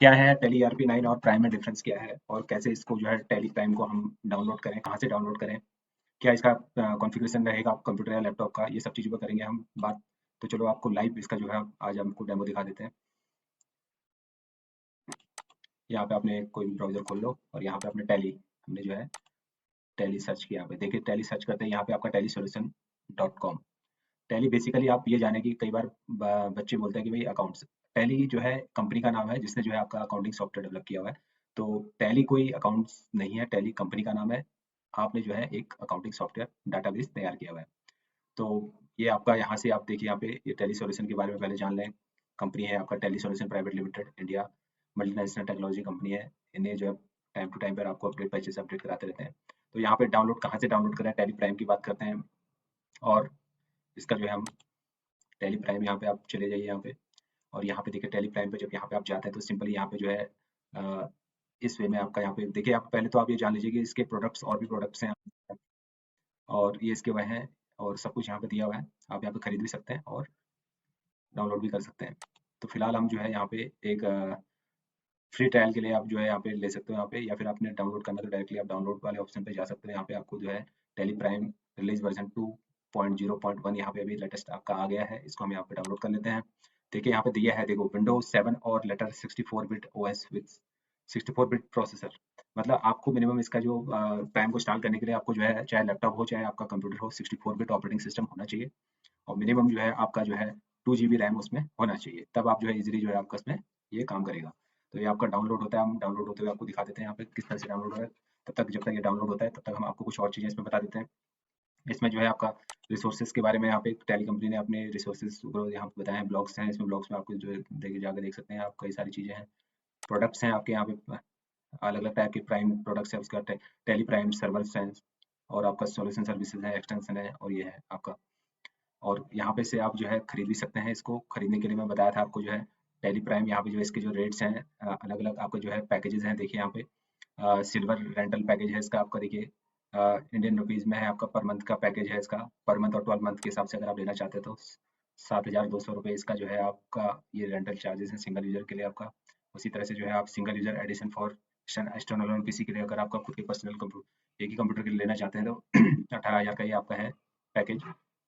क्या है tally ERP 9 और प्राइम में डिफरेंस क्या है, और कैसे इसको जो है टैली प्राइम को हम डाउनलोड करें, कहाँ से डाउनलोड करें, क्या इसका कॉन्फ़िगरेशन रहेगा कंप्यूटर या लैपटॉप का, ये सब चीज़ों पे करेंगे हम बात। तो चलो आपको लाइव इसका जो है आज हमको डेमो दिखा देते हैं। यहाँ पे आपने कोई भी ब्राउज़र खोल लो और यहाँ पे आपने टैली, हमने जो है टैली सर्च किया। यहाँ पे देखिए टैली सर्च करते हैं, यहाँ पे आपका tally solution dot com. Tally basically आप ये जाने की कई बार बच्चे बोलते हैं कि भाई अकाउंट्स, टैली जो है कंपनी का नाम है जिसने जो है आपका अकाउंटिंग सॉफ्टवेयर डेवलप किया हुआ है। तो टैली कोई अकाउंट्स नहीं है, टैली कंपनी का नाम है। आपने जो है एक अकाउंटिंग सॉफ्टवेयर डाटाबेस तैयार किया हुआ है। तो ये आपका यहाँ से आप देखिए, यहाँ पे ये टैली सॉल्यूशन के बारे में पहले जान लें। कंपनी है आपका tally solution private limited, India multinational technology company है। इन्हें जो है टाइम टू टाइम पर आपको अपडेट पैचेस अपडेट कराते रहते हैं। तो यहाँ पे डाउनलोड कहाँ से डाउनलोड करें, टैली प्राइम की बात करते हैं। और इसका जो है हम टैली प्राइम, यहाँ पे आप चले जाइए यहाँ पे, और यहाँ पे देखिए टैली प्राइम पे जब यहाँ पे आप जाते हैं तो सिंपली यहाँ पे जो है अ, इस वे में आपका यहाँ पे देखिए, आप पहले तो आप ये जान लीजिए कि इसके प्रोडक्ट्स और भी प्रोडक्ट्स हैं, और ये इसके वह हैं, और सब कुछ यहाँ पे दिया हुआ है। आप यहाँ पे खरीद भी सकते हैं और डाउनलोड भी कर सकते हैं। तो फिलहाल हम जो है यहाँ पे एक फ्री ट्रायल के लिए आप जो है यहाँ पे ले सकते हो यहाँ पे, या फिर आपने डाउनलोड करना तो डायरेक्टली आप डाउनलोड वाले ऑप्शन पे जा सकते हो। यहाँ पे आपको जो है टेली प्राइम रिलीज वर्जन 2.0.1 यहाँ पे अभी लेटेस्ट आपका आ गया है, इसको हम यहाँ पे डाउनलोड कर लेते हैं। देखिए यहाँ पे दिया है, देखो विंडोज 7 और later 64 bit OS with 64 bit processor. मतलब आपको मिनिमम इसका जो प्राइम को इंस्टॉल करने के लिए आपको जो है चाहे लैपटॉप हो चाहे आपका कंप्यूटर हो, 64 बिट ऑपरेटिंग सिस्टम होना चाहिए, और मिनिमम जो है आपका जो है 2 GB रैम उसमें होना चाहिए, तब आप जो है इजीली जो है आपका इसमें ये काम करेगा। तो ये आपका डाउनलोड होता है, हम डाउनलोड होते हुए आपको दिखा देते हैं यहाँ पे किस तरह से डाउनलोड हो रहा है। तब तक जब तक ये डाउनलोड होता है तब तक हम आपको कुछ और चीज़ें इसमें बता देते हैं। इसमें जो है आपका रिसोर्सेज के बारे में, यहाँ पे टैली कंपनी ने अपने रिसोर्सेज यहाँ पे बताए हैं, ब्लॉग्स हैं, इसमें ब्लॉग्स में आपको जो है देखिए जाकर देख सकते हैं आप, कई सारी चीज़ें हैं। प्रोडक्ट्स हैं आपके यहाँ पे अलग अलग टाइप के प्राइम प्रोडक्ट्स है, उसका टैली प्राइम सर्वर्स हैं, और आपका सॉल्यूशन सर्विसेज है, एक्सटेंशन है, और ये है आपका। और यहाँ पे से आप जो है खरीद भी सकते हैं। इसको खरीदने के लिए मैं बताया था आपको जो है टेली प्राइम, यहाँ पे जो है इसके जो रेट्स हैं अलग अलग आपको जो है पैकेजेस हैं, देखिए यहाँ पे सिल्वर रेंटल पैकेज है इसका, आपका देखिए इंडियन रुपीज में है, आपका पर मंथ का पैकेज है इसका, पर मंथ और 12 मंथ के हिसाब से अगर आप लेना चाहते हैं तो 7,200 रुपये इसका जो है आपका ये रेंटल चार्जेस है सिंगल यूजर के लिए आपका। उसी तरह से जो है आप single user edition for external PC के लिए अगर आपका खुद के पर्सनल कंप्यूटर एक ही कंप्यूटर के लिए लेना चाहते हैं तो 18,000 का ये आपका है पैकेज।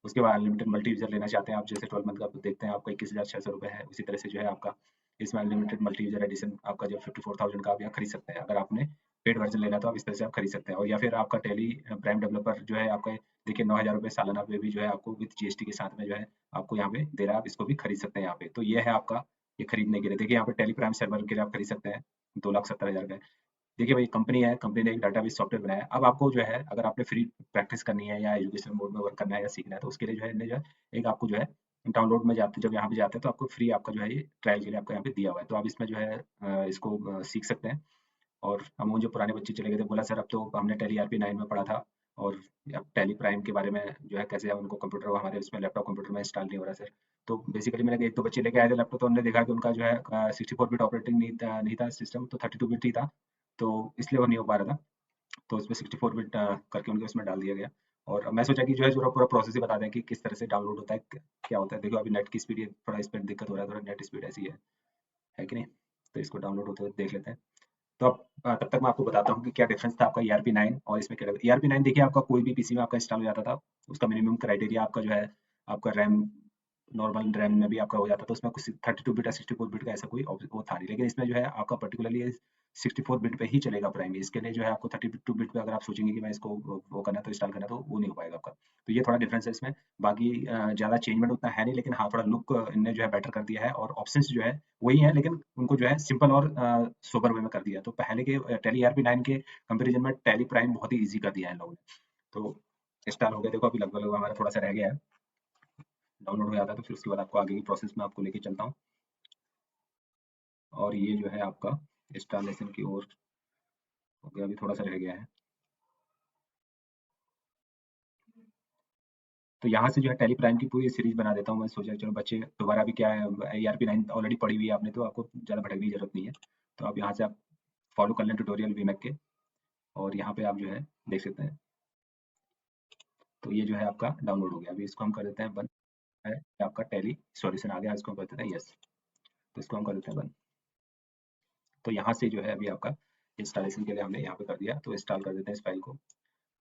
उसके बाद अनलिमिटेड मल्टी यूजर लेना चाहते हैं आप, जैसे 12 मंथ का देखते हैं आपका 21,600 रुपये है, उसी तरह से जो है आपका इसमें अनलिमिटेड मल्टी यूजर एडिशन आपका जो 54,000 का आप यहाँ खरीद सकते हैं। अगर आपने पेड वर्जन लेना तो आप इस तरह से आप खरीद सकते हैं। और या फिर आपका टेली प्राइम डेवलपर जो है आपका देखिए 9,000 रुपये सालाना पे भी जो है आपको विद जीएसटी के साथ में जो है आपको यहाँ पे दे रहा है, आप इसको भी खरीद सकते हैं यहाँ पे। तो ये है आपका ये खरीदने के लिए, देखिए यहाँ पे टेली प्राइम सर्वर के लिए आप खरीद सकते हैं 2,70,000 का। देखिए भाई कंपनी है, कंपनी ने एक डाटाबेस सॉफ्टवेयर बनाया है। अब आपको जो है अगर आपने फ्री प्रैक्टिस करनी है या एजुकेशन मोड में वर्क करना है या सीखना है तो उसके लिए जो है इन्हें जो है एक आपको जो है डाउनलोड में जाते जब यहाँ पे जाते हैं तो आपको फ्री आपका जो है ये ट्रायल के लिए आपको यहाँ पे दिया हुआ है। तो आप इसमें जो है इसको सीख सकते हैं। और हम वो जो पुराने बच्चे चले गए थे, बोला सर अब तो हमने टैली आरपी 9 में पढ़ा था, और अब टैली प्राइम के बारे में जो है कैसे उनको कंप्यूटर हमारे उसमें लैपटॉप कंप्यूटर में इंस्टॉल नहीं हो रहा सर। तो बेसिकली मैंने एक दो बच्चे लेके आए थे लैपटॉप, तो उन्होंने देखा कि उनका जो है 64 बिट ऑपरेटिंग नहीं था सिस्टम, तो 32 बिट ही था, तो इसलिए वो नहीं हो पा रहा था। तो उसमें 64 बिट करके उनके उसमें डाल दिया गया। और मैं सोचा कि जो है पूरा पूरा प्रोसेस ही बता दें कि किस तरह से डाउनलोड होता है, क्या होता है। देखो अभी नेट की स्पीड थोड़ा इस पर दिक्कत हो रहा है, थोड़ा नेट स्पीड ऐसी है कि नहीं। तो इसको डाउनलोड होते हुए देख लेते हैं। तो अब तब तक मैं आपको बताता हूँ कि क्या डिफरेंस था आपका ईआरपी 9 और इसमें क्या। ईआरपी 9 देखिए आपका कोई भी पीसी में आपका इंस्टॉल हो जाता था, उसका मिनिमम क्राइटेरिया आपका जो है आपका रैम, नॉर्मल रैम में भी आपका हो जाता था, उसमें कुछ 32 बिट या 64 बिट का ऐसा कोई वो था नहीं। लेकिन इसमें जो है आपका पर्टिकुलरली 64 बिट पे ही चलेगा प्राइम। इसके लिए जो है आपको 32 बिट पे अगर आप सोचेंगे कि मैं इसको वो करना तो इंस्टॉल करना तो वो नहीं हो पाएगा आपका। तो ये थोड़ा डिफरेंस है इसमें। बाकी ज़्यादा चेंजमेंट उतना है नहीं, लेकिन हाँ थोड़ा लुक इनने जो है बेटर कर दिया है, और ऑप्शंस जो है वही है, लेकिन उनको जो है सिंपल और सोबर वे में कर दिया। तो पहले के टैली ईआरपी 9 के कंपैरिजन में टैली प्राइम बहुत ही ईज़ी कर दिया है इन लोगों ने। तो इंस्टॉल हो गया, देखो अभी लगभग हमारा थोड़ा सा रह गया है, डाउनलोड हो जाता है तो फिर उसके बाद आपको आगे की प्रोसेस में आपको लेके चलता हूँ। और ये जो है आपका इंस्टॉलेशन की ओर हो गया, अभी थोड़ा सा रह गया है। तो यहाँ से जो है टैली प्राइम की पूरी सीरीज बना देता हूँ। मैं सोचा चलो बच्चे दोबारा भी क्या है, ईआरपी 9 ऑलरेडी पढ़ी हुई है आपने, तो आपको ज़्यादा भटकने की जरूरत नहीं है। तो आप यहाँ से आप फॉलो कर लें ट्यूटोरियल वीमैक के, और यहाँ पे आप जो है देख सकते हैं। तो ये जो है आपका डाउनलोड हो गया, अभी इसको हम कर देते हैं बंद। है आपका टैली सॉल्यूशन आ गया, इसको हम कर देते हैं यस। तो इसको हम कर देते हैं बंद। तो यहाँ से जो है अभी आपका इंस्टॉलेशन के लिए हमने यहाँ पे कर दिया, तो इंस्टॉल कर देते हैं इस फाइल को।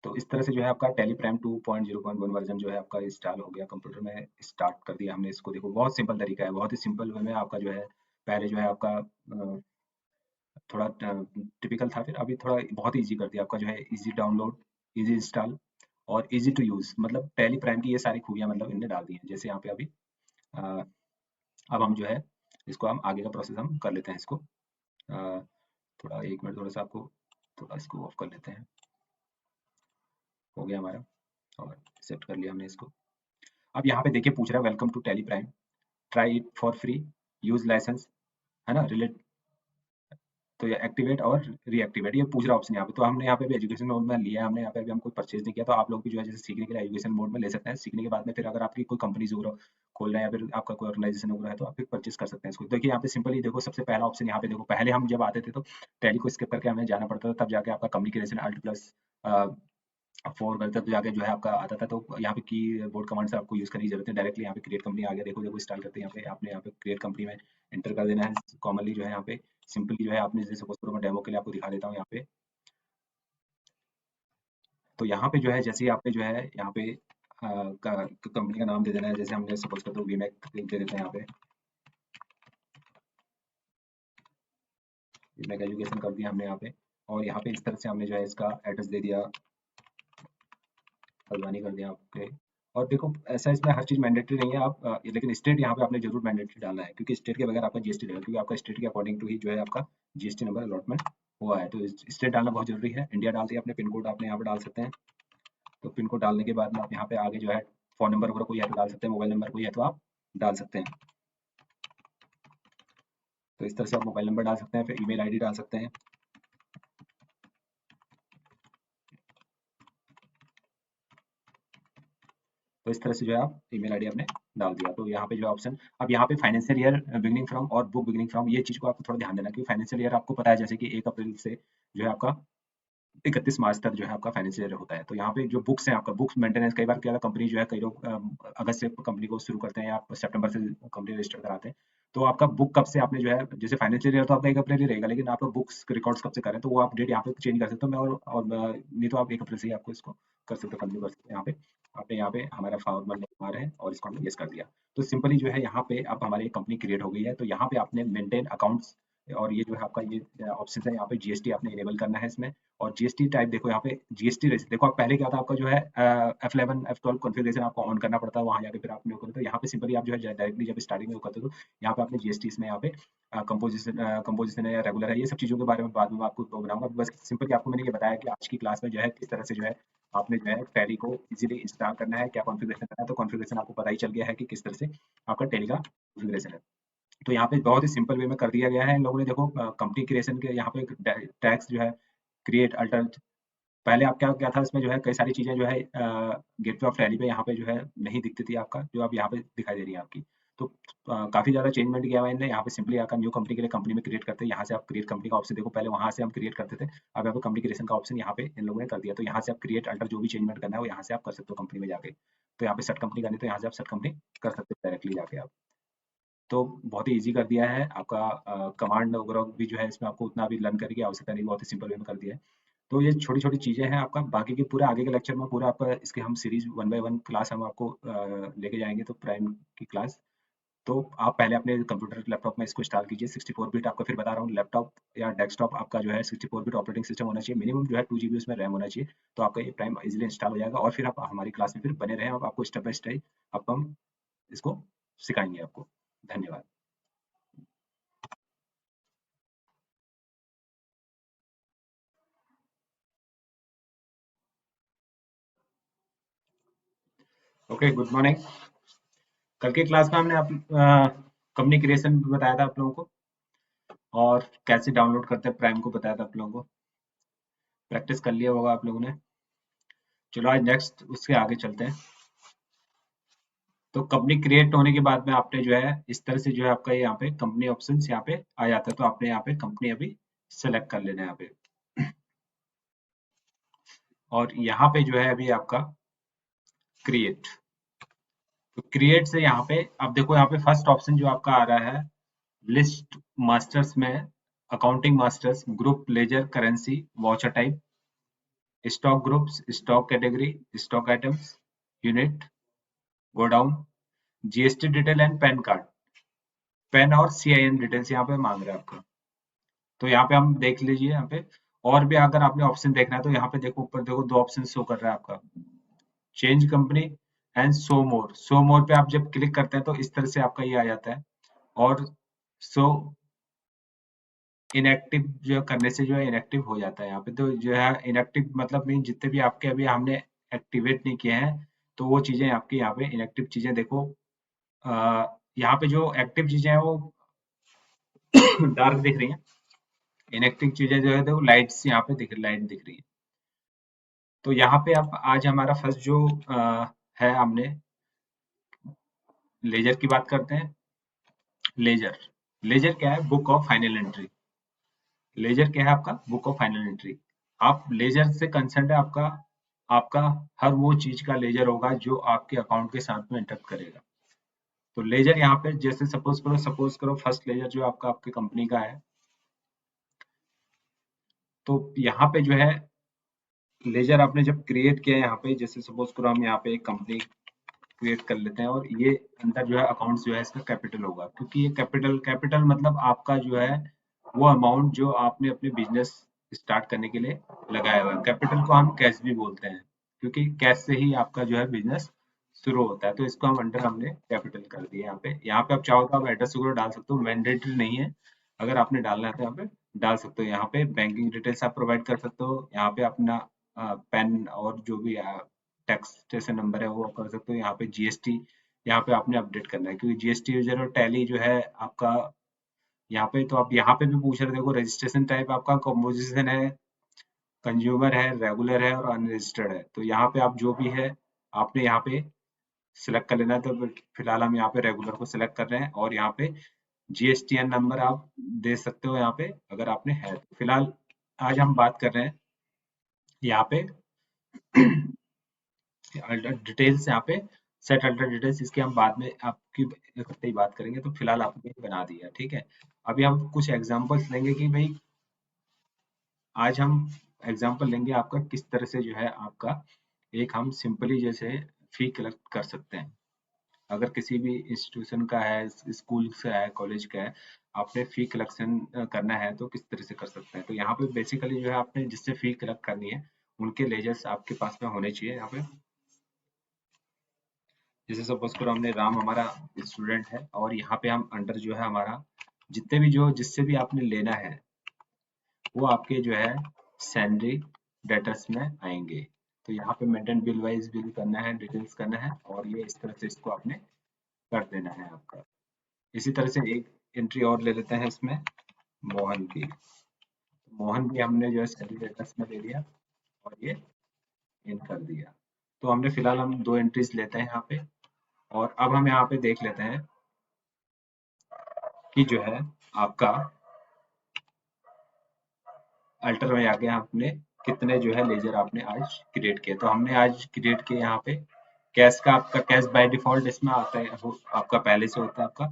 तो इस तरह से जो है आपका टैली प्राइम 2.0.1 वर्जन जो है आपका इंस्टॉल हो गया कंप्यूटर में, स्टार्ट कर दिया हमने इसको। देखो बहुत सिंपल तरीका है, बहुत ही सिंपल वे में आपका जो है पहले जो है आपका थोड़ा टिपिकल था, फिर अभी थोड़ा बहुत ईजी कर दिया आपका जो है, इजी डाउनलोड, इजी इंस्टॉल और इजी टू यूज। मतलब टैली प्राइम की ये सारी खूबियां मतलब इनने डाल दी हैं। जैसे यहाँ पे अभी अ, अब हम जो है इसको हम आगे का प्रोसेस हम कर लेते हैं इसको। थोड़ा 1 मिनट, थोड़ा सा आपको थोड़ा इसको ऑफ कर लेते हैं। हो गया हमारा और सेट कर लिया हमने इसको। अब यहाँ पे देखिए पूछ रहा है welcome to Tally Prime, try it for free, use licence, है ना, रिलेट, तो ये एक्टिवेट और रीएक्टिवेट ये पूछ रहा ऑप्शन यहाँ पे। तो हमने यहाँ पे भी एजुकेशन मोड में लिया है हमने, यहाँ पे अभी हम कोई परचेज नहीं किया। तो आप लोग भी जो है जैसे सीखने के लिए एजुकेशन मोड में ले सकते हैं। सीखने के बाद में फिर अगर आपकी कोई कंपनी खोल रहे हैं या फिर आपका कोई ऑर्गेनाइजेशन हो रहा है तो आप फिर परचेज कर सकते हैं इसको। देखिए यहाँ पे सिंपली देखो, सबसे पहला ऑप्शन यहाँ पे देखो, पहले हम जब आते थे तो टैली को स्किप करके हमें जाना पड़ता था, तब जाके आपका कम्युनिकेशन अल्ट प्लस 4 करते तो जाके जो है आपका आता था। तो यहाँ पे की बोर्ड कमांड से आपको यूज करने की जरूरत है, डायरेक्टली यहाँ पे क्रिएट कंपनी आ गया। देखो देखो स्टार्ट करते हैं, यहाँ पे आपने यहाँ पे क्रिएट कंपनी में एंटर कर देना है। कॉमनली जो है यहाँ पे सिंपली जो है आपने जैसे सपोज करो, मैं डेमो के लिए आपको दिखा देता हूँ यहाँ पे। तो यहाँ पे जो है जैसे ही आपने जो है यहाँ पे कंपनी का नाम दे देना है। जैसे हमने सपोज करते वीमैक दे देते हैं यहाँ पे, वीमैक एजुकेशन कर दिया हमने यहाँ पे। और यहाँ पे इस तरह से हमने जो है इसका एड्रेस दे दिया, फलवानी कर दिया आपके। और देखो ऐसा इसमें हर चीज मैंडेटरी नहीं है आप लेकिन स्टेट यहाँ पे आपने जरूर मैंडेटरी डालना है, क्योंकि स्टेट के बगैर आपका जीएसटी रहेगा, क्योंकि आपका स्टेट के अकॉर्डिंग टू ही जो है आपका जीएसटी नंबर अलॉटमेंट हुआ है। तो स्टेट डालना बहुत जरूरी है। इंडिया डाल दिया आपने, पिन कोड आपने यहाँ पे डाल सकते हैं। तो पिन कोड डालने के बाद में आप यहाँ पे आगे जो है फोन नंबर वगैरह कोई है तो डाल सकते हैं, मोबाइल नंबर कोई है तो आप डाल सकते हैं। तो इस तरह से आप मोबाइल नंबर डाल सकते हैं, फिर ईमेल आईडी डाल सकते हैं। तो इस तरह से जो है आप ईमेल आईडी आपने डाल दिया। तो यहाँ पे जो ऑप्शन, अब यहाँ पे फाइनेंशियल ईयर बिगनिंग फ्रॉम और बुक बिगनिंग फ्रॉम, ये चीज को आपको थोड़ा ध्यान देना, क्योंकि फाइनेंशियल ईयर आपको पता है जैसे कि 1 अप्रैल से जो है आपका 31 मार्च तक जो है आपका फाइनेंशियल ईयर होता है। तो यहाँ पे जो बुक्स हैं आपका, बुक्स मेंटेनेंस, कई बार क्या कंपनी जो है, कई लोग अगस्त से कंपनी को शुरू करते हैं या सितंबर से कंपनी रजिस्टर कराते हैं। तो आपका बुक कब से आपने जो है, जैसे फाइनेंशियल ईयर तो आपका 1 अप्रैल ही रहेगा, लेकिन आपका बुक्स रिकॉर्ड्स कब से करें तो वो आप डेट यहाँ पे चेंज कर सकते हो। मैं और नहीं तो आप 1 अप्रैल से ही आपको इसको कर सकते हो, कंटिन्यू कर सकते हो। यहाँ पे आपने यहाँ पे हमारा फॉर्मल आ रहा है और इसको हमने यस कर दिया। तो सिंपली जो है यहाँ पे अब हमारी कंपनी क्रिएट हो गई है। तो यहाँ पे आपने मेंटेन अकाउंट्स, और ये जो है आपका ये ऑप्शन है, यहाँ पे जीएसटी आपने इनेबल करना है इसमें। और जीएसटी टाइप देखो यहाँ पे जीएसटी रजिस्टर, देखो आप पहले क्या था आपका जो है F11 F12 कॉन्फ़िगरेशन आपको ऑन करना पड़ता है, वहां जाके फिर आपने तो यहाँ पे सिंपली आप जो है डायरेक्टली जब स्टार्टिंग में वो करते हो तो यहाँ पे आपने जीएसटी इसमें यहाँ पे कंपोजिशन है या रेगुलर है, ये सब चीजों के बारे में बाद में आपको बनाऊंगा। बस सिंपली आपको मैंने ये बताया कि आज की क्लास में जो है किस तरह से जो है आपने जो है टैली को इजीली इंस्टॉल करना है, क्या कॉन्फ़िगरेशन करना है। तो कॉन्फ़िगरेशन आपको पता ही चल गया है कि किस तरह से आपका टैली का कॉन्फ़िगरेशन है। तो यहाँ पे बहुत ही सिंपल वे में कर दिया गया है इन लोगों ने। देखो कंपनी क्रिएशन के यहाँ पे टैक्स जो है क्रिएट अल्टर, पहले आप क्या क्या था इसमें जो है कई सारी चीजें जो है गेटवे ऑफ टैली पे यहाँ पे जो है नहीं दिखती थी आपका, जो अब यहाँ पे दिखाई दे रही है आपकी। तो काफी ज्यादा चेंजमेंट किया हुआ है इनने। यहाँ पे सिंपली आकर न्यू कंपनी के लिए कंपनी में क्रिएट करते हैं, यहाँ से आप क्रिएट कंपनी का ऑप्शन देखो, पहले वहां से हम क्रिएट करते थे, अब यहाँ पे कंपनी क्रिएशन का ऑप्शन यहाँ पे इन लोगों ने कर दिया। तो यहाँ से आप क्रिएट अल्टर जो भी चेंजमेंट करना है वो यहाँ से आप कर सकते हो कंपनी में जाके। तो यहाँ पे सेट कंपनी करनी तो यहाँ से आप सेट कंपनी कर सकते हो डायरेक्टली जाके आप। तो बहुत ही ईज़ी कर दिया है आपका। कमांड वगैरह भी जो है इसमें आपको उतना भी लर्न करने की आवश्यकता नहीं, बहुत ही सिंपल वे में कर दिया है। तो ये छोटी-छोटी चीज़ें हैं आपका, बाकी के पूरे आगे के लेक्चर में पूरा आपका इसके हम सीरीज़ 1 बाय 1 क्लास हम आपको लेके जाएँगे, तो प्राइम की क्लास। तो आप पहले अपने कंप्यूटर लैपटॉप में इसको इंस्टॉल कीजिए। 64 बिट आपका, फिर बता रहा हूँ, लैपटॉप या डेस्कटॉप आपका जो है 64 बिट ऑपरेटिंग सिस्टम होना चाहिए, मिनिमम जो है 2 जीबी उसमें रैम होना चाहिए। तो आपका ये प्राइम इज़िली इंस्टॉल हो जाएगा और फिर आप हमारी क्लास में फिर बने रहें। अब आपको स्टेप बाय स्टेप अब हम इसको सिखाएँगे आपको। धन्यवाद। Okay, good morning. कल की क्लास में हमने आप कंपनी क्रिएशन बताया था आप लोगों को, और कैसे डाउनलोड करते हैं प्राइम को बताया था आप लोगों को। प्रैक्टिस कर लिया होगा आप लोगों ने। चलो आज नेक्स्ट उसके आगे चलते हैं। तो कंपनी क्रिएट होने के बाद में आपने जो है इस तरह से जो है आपका यहाँ पे कंपनी ऑप्शंस यहाँ पे आ जाता है। तो आपने यहाँ पे कंपनी अभी सेलेक्ट कर लेना है यहाँ पे, और यहाँ पे जो है अभी आपका क्रिएट। तो क्रिएट से यहाँ पे अब देखो, यहाँ पे फर्स्ट ऑप्शन जो आपका आ रहा है लिस्ट मास्टर्स में accounting masters, group ledger currency, voucher type, stock groups, stock category, stock items, unit, godown, GST detail and PAN card. PAN और सीआईएन डिटेल्स यहाँ पे मांग रहा है आपका। तो यहाँ पे हम देख लीजिए यहाँ पे, और भी अगर आपने ऑप्शन देखना है तो यहाँ पे देखो, ऊपर देखो 2 ऑप्शन शो कर रहा है आपका, change company and show more. Show मोर पे आप जब क्लिक करते हैं तो इस तरह से आपका ये आ जाता है, और शो इनएक्टिव जो करने से जो है इनएक्टिव हो जाता है यहाँ पे। तो जो है इनएक्टिव मतलब मीन जितने भी आपके अभी हमने एक्टिवेट नहीं किए हैं, तो वो चीजें आपकी यहाँ पे इनएक्टिव चीजें देखो। यहाँ पे जो एक्टिव चीजें हैं वो डार्क दिख रही हैं, इनएक्टिव चीजें जो है देखो लाइट्स यहाँ पे लाइट दिख रही है। तो यहाँ पे अब आज हमारा फर्स्ट जो है, हमने लेजर की बात करते हैं। लेजर, लेजर क्या है? Book of final entry. Ledger क्या है आपका? Book of final entry. आप लेजर से कंसर्न है आपका, आपका हर वो चीज का लेजर होगा जो आपके अकाउंट के साथ में इंटरेक्ट करेगा। तो लेजर यहाँ पे जैसे सपोज करो फर्स्ट लेजर जो आपका आपकी कंपनी का है, तो यहाँ पे जो है लेजर आपने जब क्रिएट किया यहाँ पे, जैसे सपोज करो हम यहाँ पे एक कंपनी क्रिएट कर लेते हैं, और ये अंदर जो है अकाउंट जो है इसका कैपिटल होगा, क्योंकि ये कैपिटल कैपिटल मतलब आपका जो है वो अमाउंट जो आपने अपने बिजनेस स्टार्ट करने के लिए लगाया हुआ है। कैपिटल को हम कैश भी बोलते हैं, क्योंकि कैश से ही आपका जो है बिजनेस शुरू होता है। तो इसको हम अंडर हमने कैपिटल कर दिया यहाँ पे। यहाँ पे आप चाहो तो आप एड्रेस वगैरह डाल सकते हो, मैंडेटरी नहीं है। अगर आपने डालना है तो यहाँ पे डाल सकते हो। यहाँ पे बैंकिंग डिटेल्स आप प्रोवाइड कर सकते हो, यहाँ पे अपना पेन और जो भी टैक्स स्टेशन नंबर है वो कर सकते हो। यहाँ पे जीएसटी यहाँ पे आपने अपडेट करना है, क्योंकि जीएसटी यूजर और टैली जो है आपका यहाँ पे, तो आप यहाँ पे भी पूछ रहे, देखो रजिस्ट्रेशन टाइप आपका कंपोजिशन है, कंज्यूमर है, रेगुलर है और अनरजिस्टर्ड है। तो यहाँ पे आप जो भी है आपने यहाँ पे सिलेक्ट कर लेना है। तो फिलहाल हम यहाँ पे रेगुलर को सिलेक्ट कर रहे हैं, और यहाँ पे जीएसटीएन नंबर आप दे सकते हो यहाँ पे अगर आपने है तो। फिलहाल आज हम बात कर रहे हैं यहाँ पे अल्टर डिटेल्स, यहाँ पे सेट अल्टर डिटेल्स, इसकी हम बाद में आपकी इकट्ठे ही बात करेंगे। तो फिलहाल आपने बना दिया, ठीक है। अभी हम कुछ एग्जांपल्स लेंगे कि भाई आज हम एग्जांपल लेंगे आपका किस तरह से जो है आपका एक हम सिंपली जैसे फी कलेक्ट कर सकते हैं। अगर किसी भी इंस्टीट्यूशन का है, स्कूल से है, कॉलेज का है, आपने फी कलेक्शन करना है तो किस तरह से कर सकते हैं। तो यहाँ पे बेसिकली जो है आपने जिससे फी कलेक्ट करनी है उनके लेजर्स आपके पास में होने चाहिए। यहाँ पे जैसे सपोज करो हमने राम हमारा स्टूडेंट है, और यहाँ पे हम अंडर जो है हमारा जितने भी जो जिससे भी आपने लेना है वो आपके जो है सैलरी डेटर्स में आएंगे। तो यहाँ पे मेंटेन बिल वाइज बिल करना है, डिटेल्स करना है, और ये इस तरह से इसको आपने कर देना है आपका। इसी तरह से एक एंट्री और ले लेते हैं इसमें, मोहन की। मोहन भी हमने जो है सैलरी डेटर्स में ले लिया और ये इन कर दिया। तो हमने फिलहाल हम 2 एंट्रीज लेते हैं यहाँ पे, और अब हम यहाँ पे देख लेते हैं कि जो है आपका अल्टर में आके आपने कितने जो है लेजर आपने आज क्रिएट किए। तो हमने आज क्रिएट किए यहाँ पे कैश का, आपका कैश बाय डिफॉल्ट इसमें आता है, आपका पहले से होता है आपका।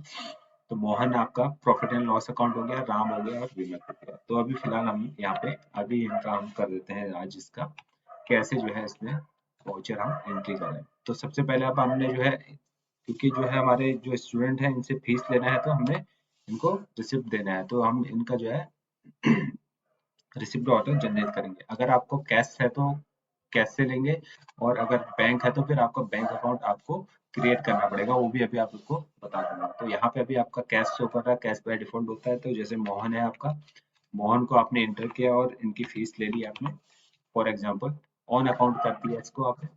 तो मोहन आपका प्रॉफिट एंड लॉस अकाउंट हो गया, राम हो गया और विमल हो गया। तो अभी फिलहाल हम यहाँ पे अभी इनका हम कर देते हैं आज इसका कैसे जो है इसमें वाउचर हम एंट्री करें। तो सबसे पहले अब हमने जो है, क्योंकि जो है हमारे जो स्टूडेंट है इनसे फीस लेना है तो हमने इनको रिसिप्ट देना है, तो हम इनका जो है रिसिप्ट ऑर्डर जनरेट करेंगे। अगर आपको कैश है तो कैश से लेंगे, और अगर बैंक है तो फिर आपका बैंक अकाउंट आपको क्रिएट करना पड़ेगा, वो भी अभी आपको बता दूंगा। तो यहाँ पे अभी आपका कैश शो कर रहा है, कैश बाय डिफॉल्ट होता है। तो जैसे मोहन है आपका, मोहन को आपने एंटर किया और इनकी फीस ले ली आपने, फॉर एग्जाम्पल ऑन अकाउंट कर दिया इसको आपने,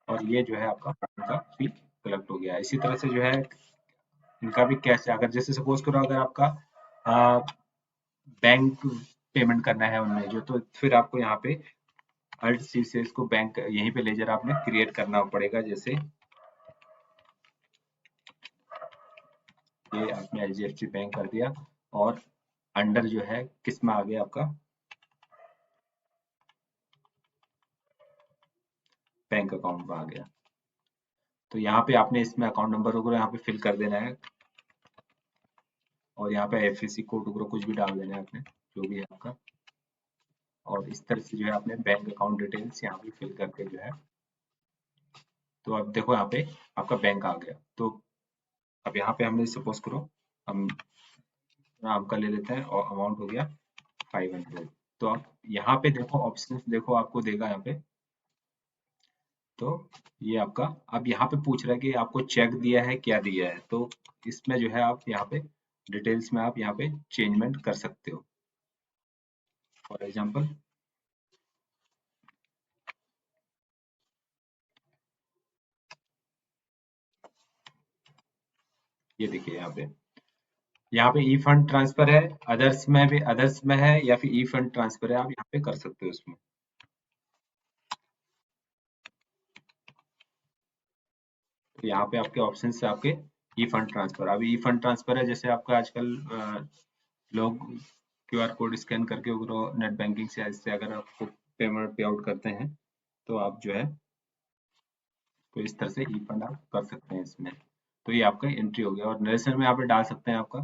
और ये जो है आपका इनका फी कलेक्ट हो गया। इसी तरह से जो है इनका भी कैश है। अगर जैसे सपोज करो अगर आपका बैंक पेमेंट करना है उनमें जो, तो फिर आपको यहाँ पे अल्ट सी से इसको बैंक यहीं पे लेजर आपने क्रिएट करना पड़ेगा। जैसे ये आपने एचडीएफसी बैंक कर दिया, और अंडर जो है किस में आ गया आपका बैंक अकाउंट में आ गया। तो यहाँ पे आपने इसमें अकाउंट नंबर वगैरह यहाँ पे फिल कर देना है। और यहाँ पे एफएससी कोड वगैरह कुछ भी डाल देना है आपने, जो भी है आपका। और इस तरह से जो है आपने बैंक अकाउंट डिटेल्स यहाँ पे फिल करके जो है, तो अब देखो यहाँ पे आपका बैंक आ गया। तो अब यहाँ पे हमने सपोज करो हम नाम का ले लेते हैं और अमाउंट हो गया 500। तो अब यहाँ पे देखो ऑप्शंस देखो आपको देगा यहाँ पे। तो ये आपका अब यहाँ पे पूछ रहा है कि आपको चेक दिया है क्या दिया है, तो इसमें जो है आप यहाँ पे डिटेल्स में आप यहाँ पे चेंजमेंट कर सकते हो। फॉर एग्जांपल ये देखिए यहाँ पे ई फंड ट्रांसफर है, अदर्स में है या फिर ई फंड ट्रांसफर है, आप यहाँ पे कर सकते हो इसमें। तो यहाँ पे आपके ऑप्शन से आपके ई फंड ट्रांसफर, अभी ई फंड ट्रांसफर है जैसे आपका आजकल लोग क्यूआर कोड स्कैन करके नेट बैंकिंग से इससे अगर आपको पेमेंट पे आउट करते हैं, तो आप जो है तो इस तरह से ई फंड आप कर सकते हैं इसमें। तो ये आपका एंट्री हो गया और नरेशन में यहाँ पे डाल सकते हैं आपका,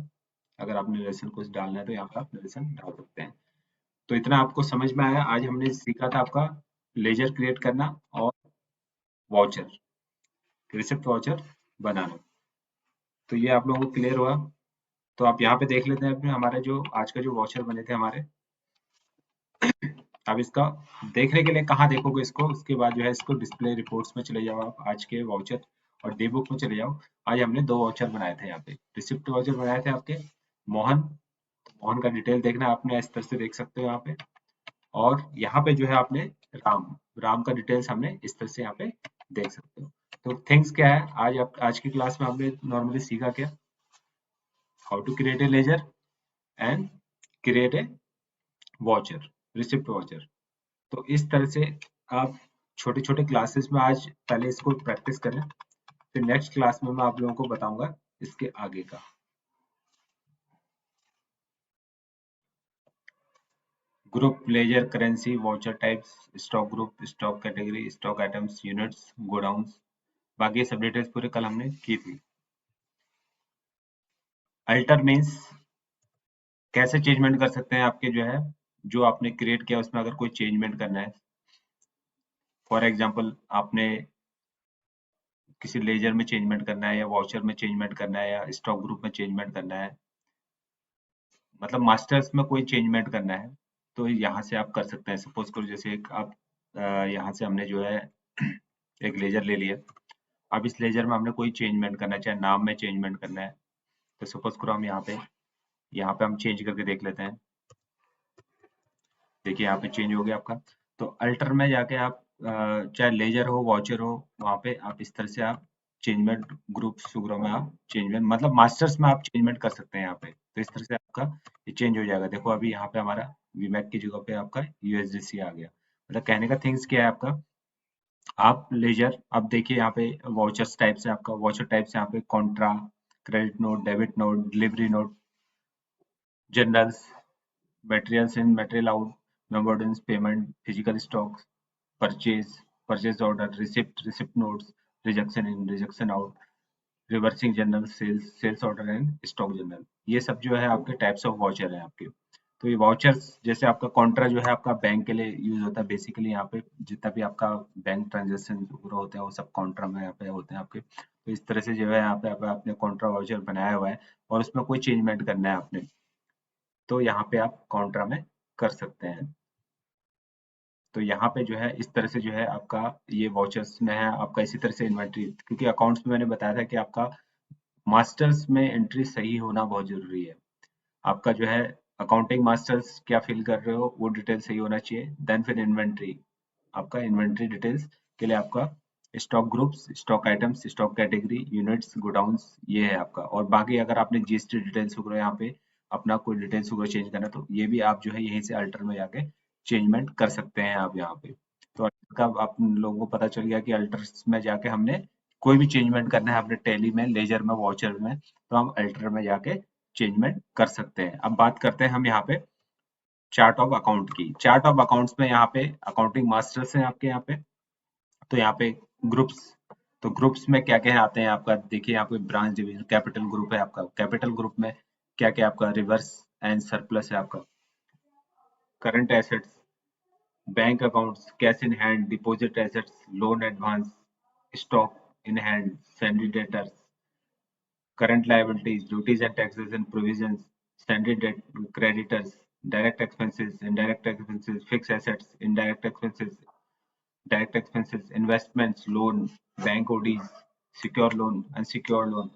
अगर आपने नरेशन कुछ डालना है तो यहाँ पे आप नरेशन डाल सकते हैं। तो इतना आपको समझ में आया। आज हमने सीखा था आपका लेजर क्रिएट करना और वाउचर, रिसिप्ट वाउचर बनाना। तो ये आप लोगों को क्लियर हुआ। तो आप यहाँ पे देख लेते हैं अपने हमारे जो आज का जो वाउचर बने थे हमारे। अब इसका देखने के लिए कहाँ देखोगे इसको, उसके बाद जो है इसको डिस्प्ले रिपोर्ट्स में चले जाओ आप, आज के वाउचर और डे बुक में चले जाओ। आज हमने 2 वाउचर बनाए थे यहाँ पे, रिसिप्ट वाउचर बनाए थे आपके मोहन। मोहन का डिटेल देखना आपने इस तरह से देख सकते हो यहाँ पे। और यहाँ पे जो है आपने राम राम का डिटेल्स हमने इस तरह से यहाँ पे देख सकते हो। तो थिंग्स क्या है आज की क्लास में हमने नॉर्मली सीखा क्या, how to create a ledger and create a voucher, receipt voucher. तो इस तरह से आप छोटे छोटे क्लासेस में आज पहले इसको प्रैक्टिस करें, फिर नेक्स्ट क्लास में मैं आप लोगों को बताऊंगा इसके आगे का। Group, ledger, currency, voucher types, stock group, stock category, stock items, units, godowns, बाकी सब डिटेल्स पूरे कल हमने की थी। अल्टर मीन्स कैसे चेंजमेंट कर सकते हैं आपके जो है जो आपने क्रिएट किया उसमें अगर कोई चेंजमेंट करना है। फॉर एग्जांपल आपने किसी लेजर में चेंजमेंट करना है या वाउचर में चेंजमेंट करना है या स्टॉक ग्रुप में चेंजमेंट करना है, मतलब मास्टर्स में कोई चेंजमेंट करना है, तो यहाँ से आप कर सकते हैं। सपोज करो जैसे एक आप यहाँ से हमने जो है एक लेजर ले लिया। अब इस लेजर में हमने कोई चेंजमेंट करना है, चाहे नाम में चेंजमेंट करना है, तो सपोज करो हम यहाँ पे हम चेंज करके देख लेते हैं। देखिए यहाँ पे चेंज हो गया आपका। तो अल्टर में जाके आप चाहे लेजर हो वाउचर हो, वहाँ पे आप इस तरह से आप चेंजमेंट ग्रुप्स वगैरह में आप चेंजमेंट मतलब मास्टर्स में आप चेंजमेंट कर सकते हैं यहाँ पे। तो इस तरह से आपका ये चेंज हो जाएगा। देखो अभी यहाँ पे हमारा वीमैक की जगह पे आपका यूएसडीसी आ गया। मतलब कहने का थिंग्स क्या है आपका, आप लेजर अब देखिए यहाँ पे वाउचर्स टाइप से आपका वाउचर टाइप से यहाँ पे Contra, credit note, debit note, delivery note, generals, materials in, material out, memorandums, payment, physical stocks, purchase, purchase order, receipt notes, rejection in, rejection out, reversing journal, sales order and stock journal. ये सब जो है आपके types of voucher है आपके। तो ये vouchers जैसे आपका कॉन्ट्रा जो है आपका बैंक के लिए यूज होता है बेसिकली, यहाँ पे जितना भी आपका बैंक ट्रांजेक्शन होते हैं वो सब कॉन्ट्रा में यहाँ पे होते हैं आपके। तो इस तरह से जो है यहाँ पे आपने कॉन्ट्रा वाउचर बनाया हुआ है और उसमें कोई चेंजमेंट करना है आपने, तो यहाँ पे आप काउंटर में कर सकते हैं। तो यहाँ पे जो है इस तरह से जो है आपका ये वाउचर्स में है आपका इसी तरह से इन्वेंट्री, क्योंकि अकाउंट्स में मैंने बताया था कि आपका मास्टर्स में एंट्री सही होना बहुत जरूरी है। आपका जो है अकाउंटिंग मास्टर्स क्या फिल कर रहे हो वो डिटेल सही होना चाहिए। देन फिर इन्वेंट्री, आपका इन्वेंट्री डिटेल्स के लिए आपका stock groups, stock items, stock category, units, godowns, ये है आपका। और बाकी अगर आपने जीएसटी डिटेल्स वगैरह यहाँ पे अपना कोई डिटेल्स वगैरह चेंज करना है तो ये भी आप जो है यहीं से अल्टर में जाके चेंजमेंट कर सकते हैं आप यहाँ पे। तो अल्टर का आप लोगों को पता चल गया कि अल्टर्स में जाके हमने कोई भी चेंजमेंट करना है अपने टैली में, लेजर में, वाउचर में, तो हम अल्टर में जाके चेंजमेंट कर सकते हैं। अब बात करते हैं हम यहाँ पे चार्ट ऑफ अकाउंट की। चार्ट ऑफ अकाउंट्स में यहाँ पे अकाउंटिंग मास्टर्स हैं आपके यहाँ पे, तो यहाँ पे ग्रुप्स, तो ग्रुप्स में क्या क्या आते हैं आपका, देखिए यहाँ पे ब्रांच डिवीजन कैपिटल ग्रुप है आपका। कैपिटल ग्रुप में क्या क्या आपका रिवर्स एंड सरप्लस है आपका, current assets, bank accounts, cash in hand, deposit assets, loan advance, stock in hand, salary debtors, current liabilities, duties and taxes and provisions, standard debt, creditors, direct expenses, indirect expenses, fixed assets, direct expenses, investments, loan, bank ODs, secure loan, unsecured loan,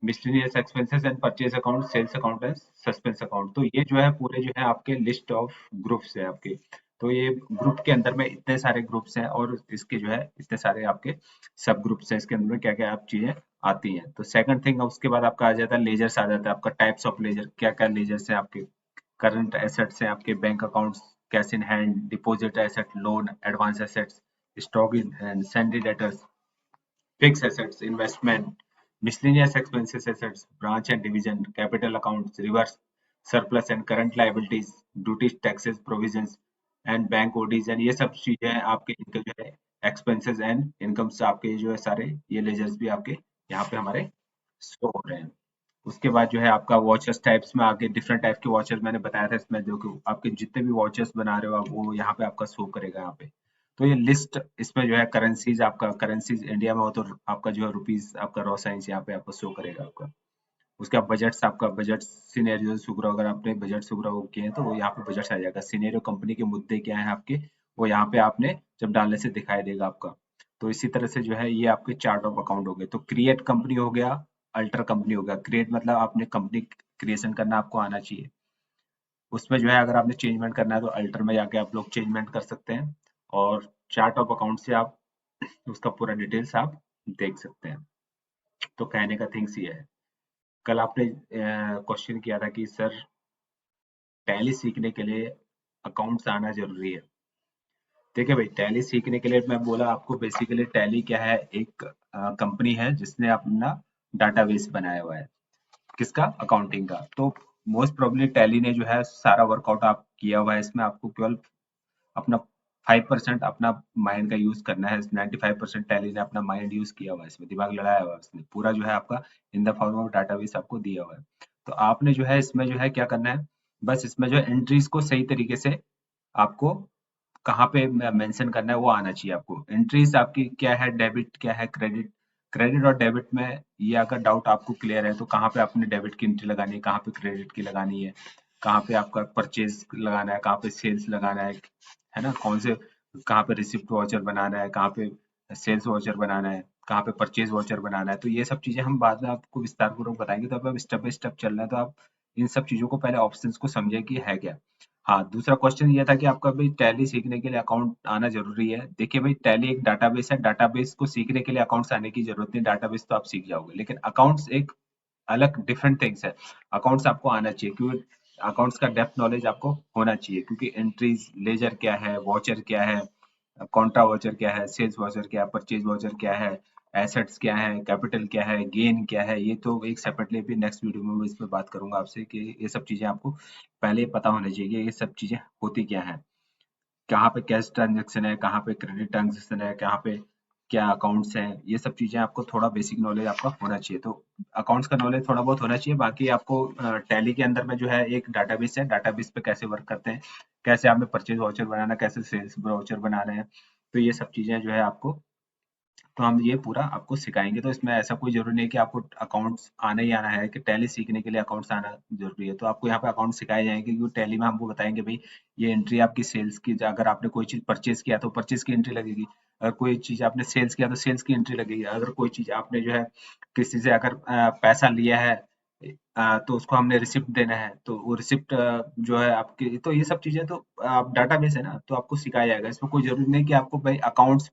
miscellaneous expenses and purchase account, sales account and suspense account. तो ये जो है पूरे जो है आपके list of groups है आपके। तो ये ग्रुप के अंदर में इतने सारे ग्रुप्स हैं और इसके जो है इतने सारे आपके सब ग्रुप्स हैं, इसके अंदर में क्या क्या आप चीजें आती हैं। तो सेकंड थिंग उसके बाद आपका आ जाता है लेजर्स, आ जाता है आपका टाइप्स ऑफ लेजर, क्या क्या लेजर्स हैं आपके, करंट एसेट्स हैं आपके, bank accounts, cash in hand, deposit asset, loan advance assets, stock in hand, salary debtors, fixed assets, investment, miscellaneous expenses assets, branch and division, capital accounts, reverse, surplus and current liabilities, duties, taxes, provisions, and bank ODs, and ये सब चीजें आपके इनके जो है expenses and incomes आपके जो है सारे ये ledgers भी आपके यहाँ पे हमारे शो हो रहे हैं। उसके बाद जो है आपका वॉचेस टाइप्स में आगे डिफरेंट टाइप के वॉचेस मैंने बताया था इसमें, जो कि आपके जितने भी वॉचेस बना रहे हो आप वो यहाँ पे आपका शो करेगा यहाँ पे। तो ये लिस्ट इसमें जो है करेंसीज, आपका करेंसीज इंडिया में हो तो आपका जो है रुपीज आपका रॉ साइंस यहाँ पे आपको शो करेगा आपका। उसके बाद बजट्स, आपका बजट सिनेरियो सुग्रो, अगर आपने बजट सुग्रो किए हैं तो वो यहाँ पे बजट आ जाएगा। सिनेरियो कंपनी के मुद्दे क्या है आपके, वो यहाँ पे आपने जब डालने से दिखाई देगा आपका। तो इसी तरह से जो है ये आपके चार्ट ऑफ अकाउंट हो गए। तो क्रिएट कंपनी हो गया, अल्टर कंपनी हो गया। क्रिएट मतलब आपने कंपनी क्रिएशन करना आपको आना चाहिए, उसमें जो है अगर आपने चेंजमेंट करना है तो अल्टर में जाके आप लोग चेंजमेंट कर सकते हैं, और चार्ट ऑफ अकाउंट से आप उसका पूरा डिटेल्स आप देख सकते हैं। तो कहने का थिंग्स ये है, कल आपने क्वेश्चन किया था कि सर टैली सीखने के लिए अकाउंट्स आना जरूरी है। देखिए भाई, टैली सीखने के लिए मैं बोला आपको, बेसिकली टैली क्या है, एक कंपनी है जिसने अपना डाटाबेस बनाया हुआ है, किसका, अकाउंटिंग का। तो मोस्ट प्रोबेबली टैली ने जो है सारा वर्कआउट आप किया हुआ है, इसमें आपको केवल अपना 5% अपना माइंड का यूज करना है। 95% टैली ने अपना माइंड यूज किया हुआ है, इसमें दिमाग लड़ाया हुआ है, इसमें पूरा जो है आपका in the form of database आपको दिया हुआ है। तो आपने जो है इसमें जो है क्या करना है, बस इसमें जो है एंट्रीज को सही तरीके से आपको कहाँ पे मेंशन करना है वो आना चाहिए आपको। एंट्रीज आपकी क्या है, डेबिट क्या है, क्रेडिट, क्रेडिट और डेबिट में ये अगर डाउट आपको क्लियर है तो कहाँ पे आपने डेबिट की एंट्री लगानी है, कहाँ पे क्रेडिट की लगानी है, कहाँ पे आपका परचेज लगाना है, कहाँ पे सेल्स लगाना है ना, कौन से, कहाँ पे रिसिप्ट वाउचर बनाना है, कहाँ पे सेल्स वाउचर बनाना है, कहाँ पे परचेज वाउचर बनाना है। तो ये सब चीजें हम बाद में आपको विस्तार पूर्वक बताएंगे। तो अब स्टेप बाय स्टेप चल रहा है, तो आप इन सब चीजों को पहले ऑप्शंस को समझे कि है क्या। हाँ, दूसरा क्वेश्चन ये था कि आपका भाई टैली सीखने के लिए अकाउंट आना जरूरी है। देखिए भाई, टैली एक डाटाबेस है, डाटाबेस को सीखने के लिए अकाउंट्स आने की जरूरत नहीं, डाटाबेस तो आप सीख जाओगे, लेकिन अकाउंट्स एक अलग डिफरेंट थिंग्स है। अकाउंट्स आपको आना चाहिए, क्योंकि अकाउंट्स का डेप्थ नॉलेज आपको होना चाहिए, क्योंकि एंट्रीज, लेजर क्या है, वॉचर क्या है, कॉन्ट्रा वॉचर क्या है, सेल्स वॉचर क्या है, परचेज वॉचर क्या है, एसेट्स क्या है, कैपिटल क्या है, गेन क्या है, ये तो एक सेपरेटली भी नेक्स्ट वीडियो में मैं इस पर बात करूंगा आपसे कि ये सब चीजें आपको पहले पता होनी चाहिए, ये सब चीजें होती क्या है, कहाँ पे कैश ट्रांजैक्शन है, कहाँ पे क्रेडिट ट्रांजैक्शन है, कहाँ पे क्या अकाउंट्स हैं, ये सब चीजें आपको थोड़ा बेसिक नॉलेज आपका होना चाहिए। तो अकाउंट्स का नॉलेज थोड़ा बहुत होना चाहिए। बाकी आपको टैली के अंदर में जो है एक डाटाबेस है, डाटाबेस पे कैसे वर्क करते हैं, कैसे आपने परचेज वाउचर बनाना, कैसे सेल्स वाउचर बनाना है, तो ये सब चीजें जो है आपको, तो हम ये पूरा आपको सिखाएंगे। तो इसमें ऐसा कोई जरूरी नहीं कि आपको अकाउंट्स आना ही आना है, कि टैली सीखने के लिए अकाउंट्स आना जरूरी है। तो आपको यहाँ पे अकाउंट सिखाए जाएंगे, क्योंकि टैली में हमको बताएंगे भाई ये एंट्री आपकी सेल्स की, अगर आपने कोई चीज परचेज किया तो परचेज की एंट्री लगेगी, अगर कोई चीज आपने सेल्स किया तो सेल्स की एंट्री लगेगी, अगर कोई चीज आपने जो है किसी से अगर पैसा लिया है तो उसको हमने रिसिप्ट देना है, तो वो रिसिप्ट जो है आपकी, तो ये सब चीजें तो आप डाटाबेस है ना, तो आपको सिखाया जाएगा। इसमें कोई जरूरी नहीं कि आपको भाई अकाउंट्स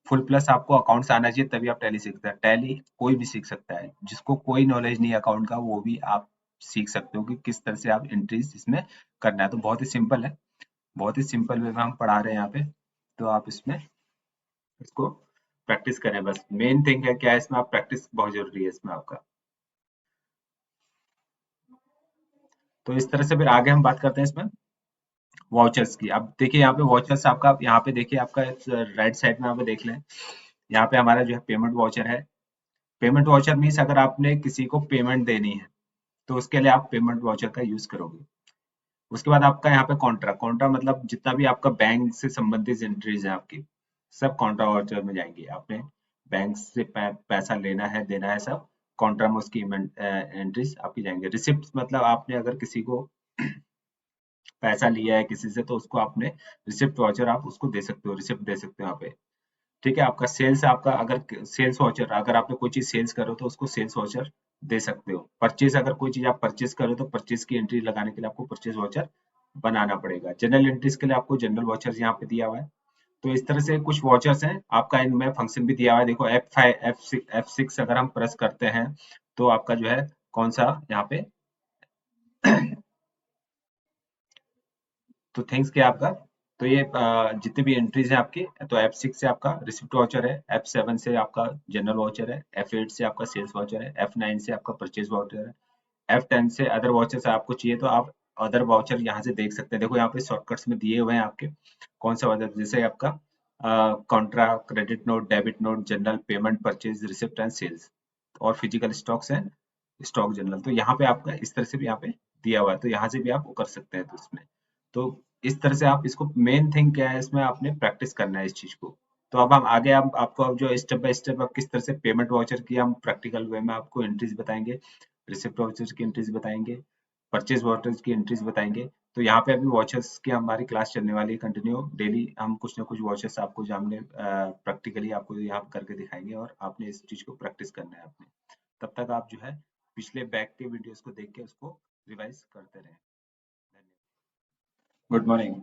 फुल प्लस आपको अकाउंट्स आना चाहिए तभी आप टैली सीखते हैं। टैली कोई भी सीख सकता है, जिसको कोई नॉलेज नहीं है अकाउंट का वो भी आप सीख सकते हो कि किस तरह से आप एंट्रीज इसमें करना है। तो बहुत ही सिंपल है, बहुत ही सिंपल वे में हम पढ़ा रहे हैं यहाँ पे। तो आप इसमें इसको प्रैक्टिस करें, बस मेन थिंग है क्या है इसमें, आप प्रैक्टिस बहुत जरूरी है इसमें आपका। तो इस तरह से फिर आगे हम बात करते हैं इसमें वाउचर्स की। अब देखिए यहाँ पे वाउचर्स आपका, यहाँ पे देखिए आपका राइट साइड में यहाँ पे देख लें, यहाँ पे हमारा जो है पेमेंट वाउचर है। पेमेंट वाउचर मीन्स अगर आपने किसी को पेमेंट देनी है तो उसके लिए आप पेमेंट वाउचर का यूज करोगे। उसके बाद आपका यहाँ पे कॉन्ट्रा कॉन्ट्रा मतलब जितना भी आपका बैंक से संबंधित एंट्रीज है आपकी, सब कॉन्ट्रा वाउचर में जाएंगी। आपने बैंक से पैसा लेना है देना है, सब कॉन्ट्रा में उसकी एंट्रीज आपकी जाएंगे। रिसिप्ट मतलब आपने अगर किसी को पैसा लिया है किसी से, तो उसको आपने रिसिप्ट वाउचर आप उसको दे सकते हो, रिसिप्ट दे सकते हो यहाँ पे। ठीक है, आपका सेल्स, आपका अगर सेल्स वाउचर, अगर आपने कोई चीज सेल्स करो तो उसको सेल्स वाउचर दे सकते हो। परचेज, अगर कोई चीज आप परचेज करो तो परचेज की एंट्री लगाने के लिए आपको परचेज वाउचर बनाना पड़ेगा। जनरल एंट्रीज के लिए आपको जनरल वाउचर यहाँ पे दिया हुआ है। तो इस तरह से कुछ वाउचर्स हैं। आपका इनमें फंक्शन भी दिया हुआ है, देखो F5 F6 अगर हम प्रेस करते हैं तो आपका जो है कौन सा यहाँ पे तो थिंग्स क्या है आपका, तो ये जितने भी एंट्रीज हैं आपकी, तो F6 से आपका रिसिप्ट वाउचर है, F7 से आपका जनरल वाउचर है, F8 से आपका सेल्स वाउचर है, F9 से आपका परचेज वाउचर है, F10 से अदर वाउचर्स आपको चाहिए तो आप अदर वाउचर यहाँ से देख सकते हैं। देखो यहाँ पे शॉर्टकट्स में दिए हुए हैं आपके कौन सा वाउचर, जैसे आपका contra, credit note, debit note, journal, payment, purchase, receipt and sales, और फिजिकल स्टॉक्स हैं, स्टॉक जनरल। तो यहाँ पे आपका इस तरह से भी यहाँ पे दिया हुआ है, तो यहाँ से भी आप वो कर सकते हैं। तो इसमें तो इस तरह से आप इसको, मेन थिंग क्या है इसमें, आपने प्रैक्टिस करना है इस चीज को। तो अब हम आगे, हम आपको अब जो स्टेप बाय स्टेप आप किस तरह से पेमेंट वाउचर की हम प्रैक्टिकल वे में आपको एंट्रीज बताएंगे, रिसिप्ट वाउचर्स की एंट्रीज बताएंगे, परचेज वाउचर्स की एंट्रीज बताएंगे। तो यहाँ पे अभी वॉचर्स की हमारी क्लास चलने वाली है कंटिन्यू, डेली हम कुछ ना कुछ वॉचर्स आपको सामने प्रैक्टिकली आपको यहाँ पे करके दिखाएंगे, और आपने इस चीज को प्रैक्टिस करना है आपने। तब तक आप जो है पिछले बैक के वीडियोस को देख के उसको रिवाइज करते रहें। Good morning.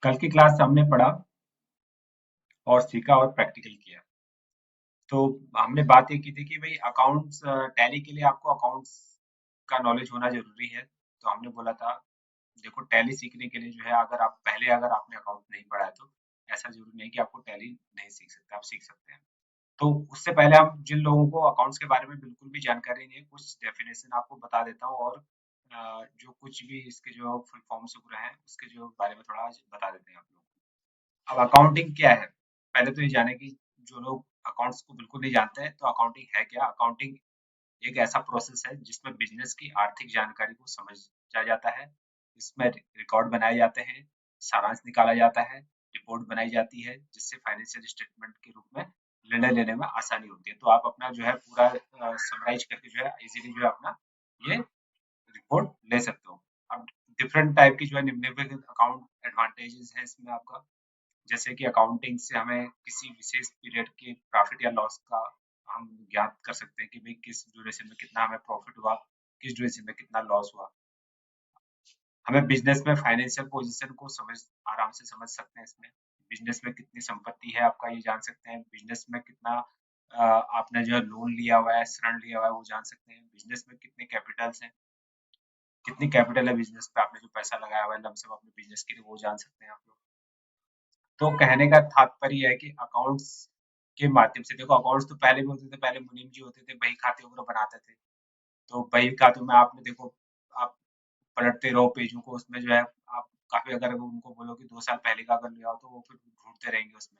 कल की क्लास हमने पढ़ा और सीखा और प्रैक्टिकल किया। तो हमने बात ये की थी कि भाई अकाउंट्स, टैली के लिए आपको अकाउंट्स का नॉलेज होना जरूरी है। तो हमने बोला था देखो, टैली सीखने के लिए जो है, अगर आपने अकाउंट नहीं पढ़ा है तो ऐसा जरूरी नहीं कि आपको टैली नहीं सीख सकते, आप सीख सकते हैं। तो उससे पहले हम जिन लोगों को अकाउंट्स के बारे में बिल्कुल भी जानकारी नहीं है, कुछ डेफिनेशन आपको बता देता हूँ, और जो कुछ भी इसके जो फुल फॉर्म्स वगैरह हैं उसके जो बारे में थोड़ा आज बता देते हैं आप लोग। अब अकाउंटिंग क्या है, पहले तो ये जाने कि जो लोग अकाउंट्स को बिल्कुल नहीं जानते हैं, तो अकाउंटिंग है क्या। अकाउंटिंग एक ऐसा प्रोसेस है जिसमें बिजनेस की आर्थिक जानकारी को समझा जाता है। इसमें रिकॉर्ड बनाए जाते हैं, सारांश निकाला जाता है, रिपोर्ट बनाई जाती है, जिससे फाइनेंशियल स्टेटमेंट के रूप में निर्णय लेने में आसानी होती है। तो आप अपना जो है पूरा समराइज करके जो है इजीली जो है अपना ये रिपोर्ट ले सकते हो। अब डिफरेंट टाइप की जो है निम्नलिखित अकाउंट एडवांटेजेस है इसमें आपका, जैसे कि अकाउंटिंग से हमें किसी विशेष पीरियड के प्रॉफिट या लॉस का हम ज्ञात कर सकते हैं कि भाई किस ड्यूरेशन में कितना हमें प्रॉफिट हुआ, किस ड्यूरेशन में कितना लॉस हुआ। हमें बिजनेस में फाइनेंशियल पोजीशन को आराम से समझ सकते हैं इसमें। बिजनेस में कितनी संपत्ति है आपका ये जान सकते हैं। बिजनेस में कितना आपने जो है लोन लिया हुआ है, ऋण लिया हुआ है, वो जान सकते हैं। बिजनेस में कितने कैपिटल्स हैं, कितनी कैपिटल है बिजनेस पे, आपने जो पैसा लगाया हुआ है लमसम अपने बिजनेस के लिए, वो जान सकते हैं आप लोग। तो कहने का तात्पर्य है कि अकाउंट्स के माध्यम से, देखो अकाउंट्स तो पहले भी होते थे, पहले मुनीम जी होते थे, बही खाते वगैरह बनाते थे। तो बही खातों में आपने देखो, आप पलटते रहो पेजों को, उसमें जो है आप काफी, अगर उनको बोलो कि 2 साल पहले का अगर ले आओ तो वो फिर ढूंढते रहेंगे उसमें।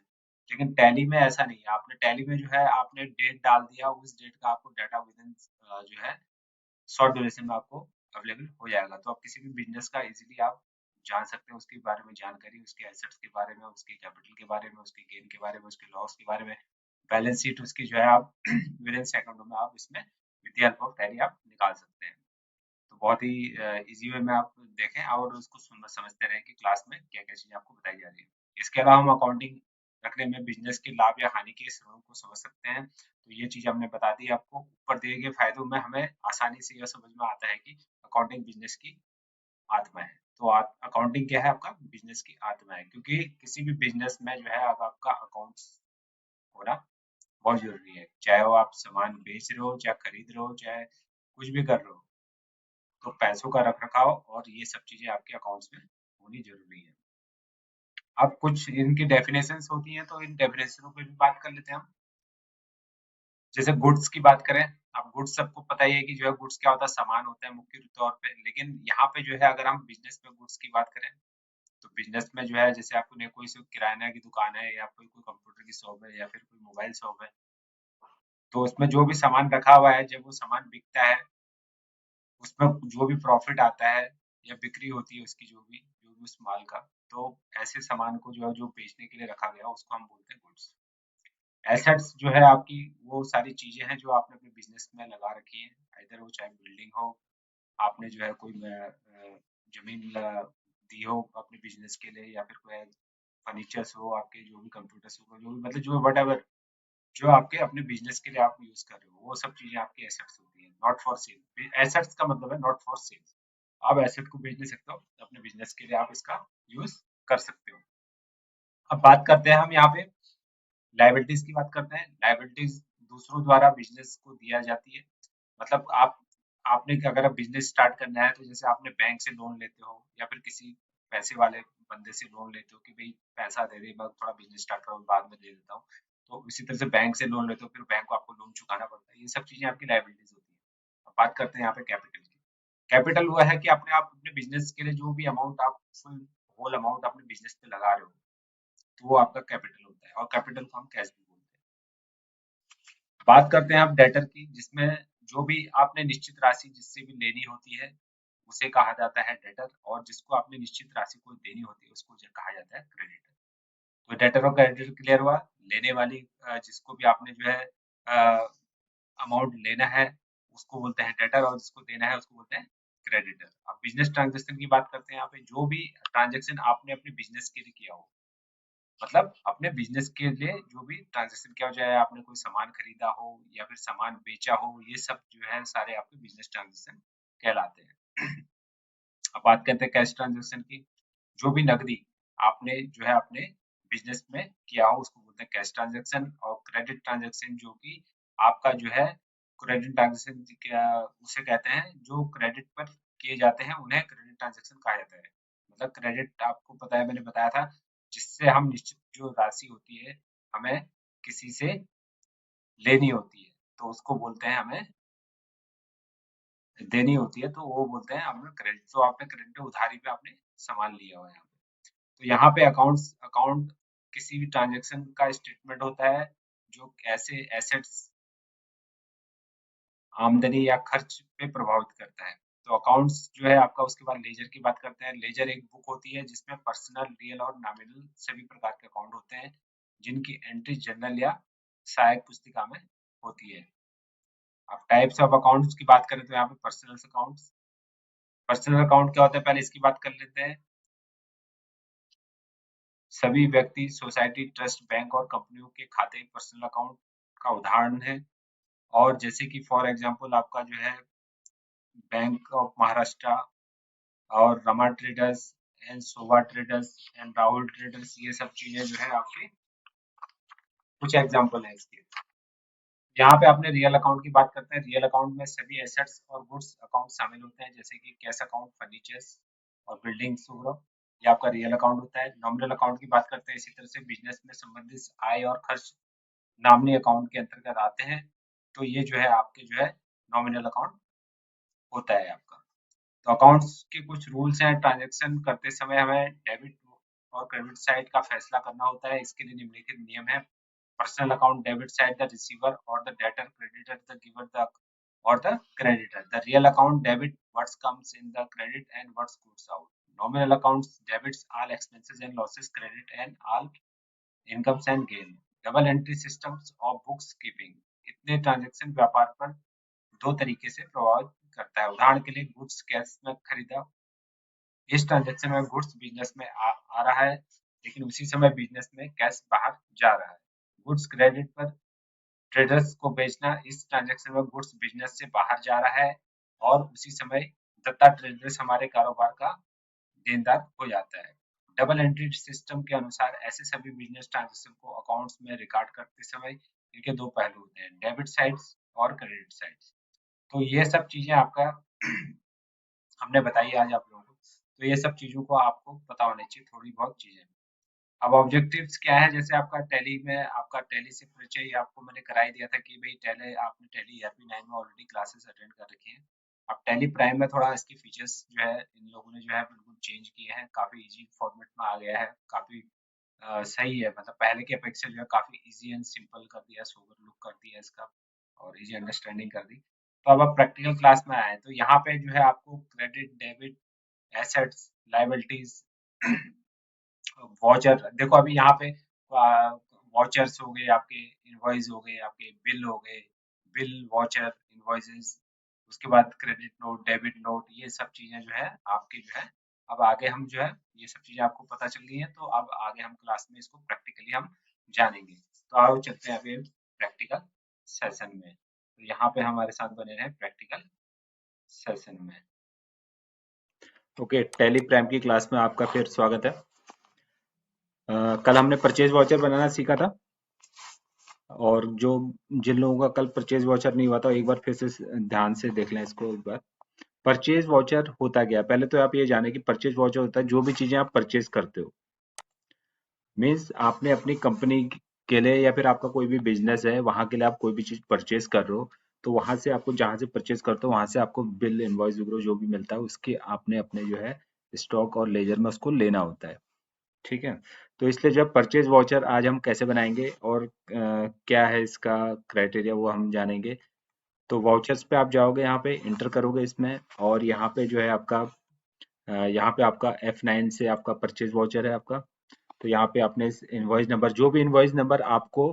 लेकिन टैली में ऐसा नहीं है, आपने टैली में जो है आपने डेट डाल दिया, उस डेट का आपको डाटा विद इन जो है शॉर्ट ड्यूरेशन में आपको अवेलेबल हो जाएगा। तो आप किसी भी बिजनेस का इजीली आप जान सकते हैं, उसके बारे में जानकारी, उसके एसेट्स के बारे में, उसके कैपिटल के बारे में, उसके गेन के बारे में, उसके लॉस के बारे में, बैलेंस शीट उसकी जो है आप विद इन सेकंडों में आप इसमें with the help of tally आप निकाल सकते हैं। तो बहुत ही इजी वे में आप देखें और उसको समझते रहें कि क्लास में क्या क्या चीजें आपको बताई जा रही है। इसके अलावा हम अकाउंटिंग रखने में बिजनेस के लाभ या हानि के स्रोत को समझ सकते हैं। तो ये चीज हमने बता दी आपको। ऊपर दिए गए फायदों में हमें आसानी से यह समझ में आता है कि अकाउंटिंग बिजनेस की आत्मा है। तो अकाउंटिंग क्या है, आपका बिजनेस की आत्मा है, क्योंकि किसी भी बिजनेस में जो है अब आपका अकाउंट्स होना बहुत जरूरी है। चाहे वो आप सामान बेच रहे हो, चाहे खरीद रहे हो, चाहे कुछ भी कर रहे हो, तो पैसों का रख-रखाव और ये सब चीजें आपके अकाउंट्स में होनी जरूरी है। अब कुछ इनकी डेफिनेशंस होती हैं, तो इन डेफिनेशनों पे भी बात कर लेते हैं हम। जैसे गुड्स की बात करें, अब गुड्स सबको पता ही है कि जो है गुड्स क्या होता है, सामान होता है मुख्य तौर पे। लेकिन यहाँ पे जो है अगर हम बिजनेस में गुड्स की बात करें, तो बिजनेस में जो है जैसे आपने कोई सी किराना की दुकान है, या कोई कोई कंप्यूटर की शॉप है, या फिर कोई मोबाइल शॉप है, तो उसमें जो भी सामान रखा हुआ है, जब वो सामान बिकता है, उसमें जो भी प्रॉफिट आता है या बिक्री होती है उसकी, जो भी उस माल का, तो ऐसे सामान को जो है जो बेचने के लिए रखा गया उसको हम बोलते हैं गुड्स। एसेट्स जो है आपकी वो सारी चीजें हैं जो आपने अपने बिजनेस में लगा रखी हैं, इधर वो चाहे बिल्डिंग हो, आपने जो है कोई जमीन दी हो अपने बिजनेस के लिए, या फिर कोई फर्नीचर्स हो आपके, जो भी कंप्यूटर्स हो, जो भी मतलब जो वट, जो आपके अपने बिजनेस के लिए आप यूज कर रहे हो, वो सब चीजें आपकी एसेट्स होती हैं, नॉट फॉर सेल। एसेट्स का मतलब है नॉट फॉर सेल। आप एसेट को बेच नहीं सकते हो, अपने बिजनेस के लिए आप इसका यूज कर सकते हो। अब बात करते हैं हम यहाँ पे लायबिलिटीज की बात करते हैं। लायबिलिटीज दूसरों द्वारा बिजनेस को दिया जाती है। मतलब आपने अगर बिजनेस स्टार्ट करना है, तो जैसे आपने बैंक से लोन लेते हो या फिर किसी पैसे वाले बंदे से लोन लेते हो कि भाई पैसा दे दे, मैं थोड़ा बिजनेस स्टार्ट करूँ बाद में दे देता हूँ, तो इसी तरह से बैंक से लोन लेते हो, फिर बैंक को आपको लोन चुकाना पड़ता है, ये सब चीजें आपकी लायबिलिटीज होती है। अब बात करते हैं यहाँ पे कैपिटल की। कैपिटल वो है कि अपने बिजनेस के लिए जो भी अमाउंट आप फुल होल अमाउंट अपने बिजनेस पे लगा रहे हो, तो वो आपका कैपिटल होता है, और कैपिटल को हम कैश भी बोलते हैं। बात करते हैं आप डेटर की, जिसमें जो भी आपने निश्चित राशि जिससे भी लेनी होती है उसे कहा जाता है डेटर, और जिसको आपने निश्चित राशि को देनी होती है उसको जो कहा जाता है क्रेडिटर। तो डेटर और क्रेडिटर क्लियर हुआ। लेने वाली जिसको भी आपने जो है अमाउंट लेना है उसको बोलते हैं डेटर, और जिसको देना है उसको बोलते हैं क्रेडिटर। अब बिजनेस ट्रांजेक्शन की बात करते हैं यहाँ पे, जो भी ट्रांजेक्शन आपने अपने बिजनेस के लिए किया हो, मतलब अपने बिजनेस के लिए जो भी ट्रांजैक्शन किया हो, चाहे आपने कोई सामान खरीदा हो या फिर सामान बेचा हो, ये सब जो है सारे आपके बिजनेस ट्रांजैक्शन कहलाते हैं। अब बात करते हैं कैश ट्रांजैक्शन की। जो भी नकदी आपने जो है अपने बिजनेस में किया हो उसको बोलते हैं कैश ट्रांजैक्शन। और क्रेडिट ट्रांजैक्शन जो कि आपका जो है क्रेडिट ट्रांजैक्शन उसे कहते हैं जो क्रेडिट पर किए जाते हैं, उन्हें क्रेडिट ट्रांजैक्शन कहा जाता है। मतलब क्रेडिट आपको पता है, मैंने बताया था, जिससे हम निश्चित जो राशि होती है हमें किसी से लेनी होती है, तो उसको बोलते हैं हमें देनी होती है, तो वो बोलते हैं हमें क्रेडिट। तो आपने क्रेडिट उधारी पे आपने सामान लिया हुआ है यहाँ पे। तो यहाँ पे अकाउंट किसी भी ट्रांजैक्शन का स्टेटमेंट होता है जो ऐसे एसेट्स आमदनी या खर्च पे प्रभावित करता है। तो अकाउंट्स जो है आपका, उसके बाद लेजर की बात करते हैं। लेजर एक बुक होती है जिसमें पर्सनल, रियल और नॉमिनल सभी प्रकार के अकाउंट होते हैं, जिनकी एंट्री जर्नल या सहायक पुस्तिका में होती है। अब टाइप्स ऑफ अकाउंट्स की बात करें तो यहाँ पे पर्सनल अकाउंट्स। पर्सनल अकाउंट क्या होता है पहले इसकी बात कर लेते हैं। सभी व्यक्ति, सोसाइटी, ट्रस्ट, बैंक और कंपनियों के खाते पर्सनल अकाउंट का उदाहरण है। और जैसे कि फॉर एग्जांपल आपका जो है बैंक ऑफ महाराष्ट्र और Rama traders and Shobha traders and Rahul traders, ये सब चीजें जो है आपके कुछ एग्जांपल है इसके। यहाँ पे आपने रियल अकाउंट की बात करते हैं। रियल अकाउंट में सभी एसेट्स और गुड्स अकाउंट शामिल होते हैं, जैसे कि कैश अकाउंट, फर्नीचर्स और बिल्डिंग्स वगैरह, ये आपका रियल अकाउंट होता है। नॉमिनल अकाउंट की बात करते हैं, इसी तरह से बिजनेस में संबंधित आय और खर्च नामनी अकाउंट के अंतर्गत आते हैं। तो ये जो है आपके जो है नॉमिनल अकाउंट होता है आपका। तो अकाउंट्स के कुछ रूल्स हैं। ट्रांजैक्शन करते समय हमें डेबिट और क्रेडिट साइड का फैसला करना होता है। इसके लिए निम्नलिखित नियम है। Personal account debit side the receiver और the debtor, creditor the giver the or the creditor. The real account debit what comes in the credit and what goes out. Nominal accounts debits all expenses and losses, credit and all incomes and gain. Double entry systems of books keeping. इतने transaction व्यापार पर दो तरीके से प्रभावित करता है। उदाहरण के लिए गुड्स कैश में खरीदा, इस ट्रांजैक्शन में गुड्स बिजनेस में आ रहा है, लेकिन उसी समय बिजनेस में कैश बाहर जा रहा है। गुड्स क्रेडिट पर ट्रेडर्स को बेचना, इस ट्रांजैक्शन में गुड्स बिजनेस से बाहर जा रहा है और उसी समय दत्ता ट्रेडर्स हमारे कारोबार का देनदार हो जाता है। डबल एंट्री सिस्टम के अनुसार ऐसे सभी बिजनेस ट्रांजैक्शन को अकाउंट्स में रिकॉर्ड करते समय इनके दो पहलू होते हैं, डेबिट साइड्स और क्रेडिट साइड्स। तो ये सब चीजें आपका हमने बताई आज आप लोगों को। तो ये सब चीजों को आपको पता होनी चाहिए, थोड़ी बहुत चीजें। अब ऑब्जेक्टिव्स क्या है, जैसे आपका टैली में आपका टैली से परिचय आपको मैंने करा ही दिया था कि भाई टैली, आपने टैली ईआरपी 9 में ऑलरेडी क्लासेस अटेंड कर रखी हैं। अब टैली प्राइम में थोड़ा इसके फीचर्स जो है इन लोगों ने जो है बिल्कुल चेंज किए हैं, काफी इजी फॉर्मेट में आ गया है, काफी सही है। मतलब पहले की अपेक्षा जो है काफी इजी एंड सिंपल कर दिया, सोबर लुक कर दिया इसका, और इजी अंडरस्टैंडिंग कर दी। तो अब आप प्रैक्टिकल क्लास में आए हैं, तो यहाँ पे जो है आपको credit, debit, assets, liabilities, voucher, देखो अभी यहाँ पे वाउचर्स हो गए आपके, इनवॉइस हो गए आपके, बिल हो गए, बिल, वाउचर, इनवॉइसेस, उसके बाद क्रेडिट नोट, डेबिट नोट, ये सब चीजें जो है आपके जो है, अब आगे हम जो है ये सब चीजें आपको पता चल गई हैं, तो अब आगे हम क्लास में इसको प्रैक्टिकली हम जानेंगे। तो आओ चलते हैं अभी प्रैक्टिकल सेशन में। तो यहाँ पे हमारे साथ बने रहे प्रैक्टिकल सेशन में। ओके, टैली प्राइम की क्लास में आपका फिर स्वागत है। कल हमने परचेज वाउचर बनाना सीखा था, और जो जिन लोगों का कल परचेज वाउचर नहीं हुआ था, एक बार फिर से ध्यान से देख लें इसको एक बार। परचेज वाउचर होता क्या है? पहले तो आप ये जाने कि परचेज वाउचर होता है जो भी चीजें आप परचेज करते हो, मीन्स आपने अपनी कंपनी के लिए या फिर आपका कोई भी बिजनेस है वहां के लिए आप कोई भी चीज परचेज कर रहे हो, तो वहां से आपको, जहां से परचेज करते हो वहां से आपको बिल, इनवॉइस वगैरह जो भी मिलता है उसके आपने अपने जो है स्टॉक और लेजर में उसको लेना होता है। ठीक है, तो इसलिए जब परचेज वाउचर आज हम कैसे बनाएंगे और क्या है इसका क्राइटेरिया वो हम जानेंगे। तो वाउचर्स पे आप जाओगे, यहाँ पे इंटर करोगे इसमें, और यहाँ पे जो है आपका यहाँ पे आपका F9 से आपका परचेज वाउचर है आपका। तो यहाँ पे आपने इनवॉइस नंबर, जो भी इनवॉइस नंबर आपको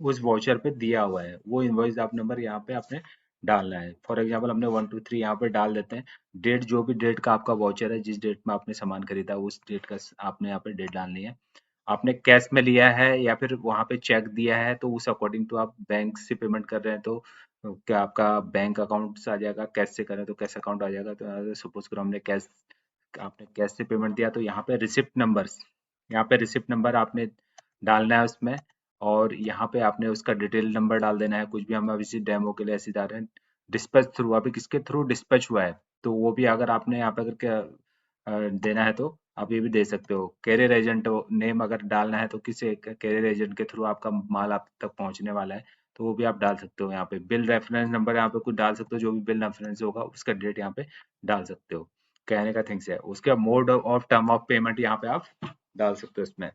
उस वाउचर पे दिया हुआ है वो इनवॉइस आप नंबर यहाँ पे आपने डालना है। फॉर एग्जांपल हमने 1 2 3 यहाँ पे डाल देते हैं। डेट, जो भी डेट का आपका वाउचर है, जिस डेट में आपने सामान खरीदा उस डेट का आपने यहाँ पे डेट डालनी है। आपने कैश में लिया है या फिर वहां पे चेक दिया है, तो उस अकॉर्डिंग तो आप बैंक से पेमेंट कर रहे हैं, तो क्या आपका बैंक अकाउंट से आ जाएगा, कैश से करें तो कैश अकाउंट आ जाएगा। तो सपोज करो हमने कैश, आपने कैश से पेमेंट दिया, तो यहाँ पे रिसिप्ट नंबर्स, यहाँ पे रिसिप्ट नंबर आपने डालना है उसमें, और यहाँ पे आपने उसका डिटेल नंबर डाल देना है। कुछ भी, हम अभी इसी डेमो के लिए ऐसे जा रहे हैं। डिस्पैच थ्रू, अभी किसके थ्रू डिस्पैच हुआ है, तो वो भी अगर आपने यहाँ पे अगर देना है तो आप ये भी दे सकते हो। कैरियर एजेंट नेम अगर डालना है तो किसी कैरियर एजेंट के थ्रू आपका माल आप तक पहुंचने वाला है, तो वो भी आप डाल सकते हो। यहाँ पे बिल रेफरेंस नंबर यहाँ पे कुछ डाल सकते हो, जो भी बिल रेफरेंस होगा उसका डेट यहाँ पे डाल सकते हो। कहने का थिंग्स है। उसके बाद mode of term of payment यहाँ पे आप डाल सकते हो इसमें।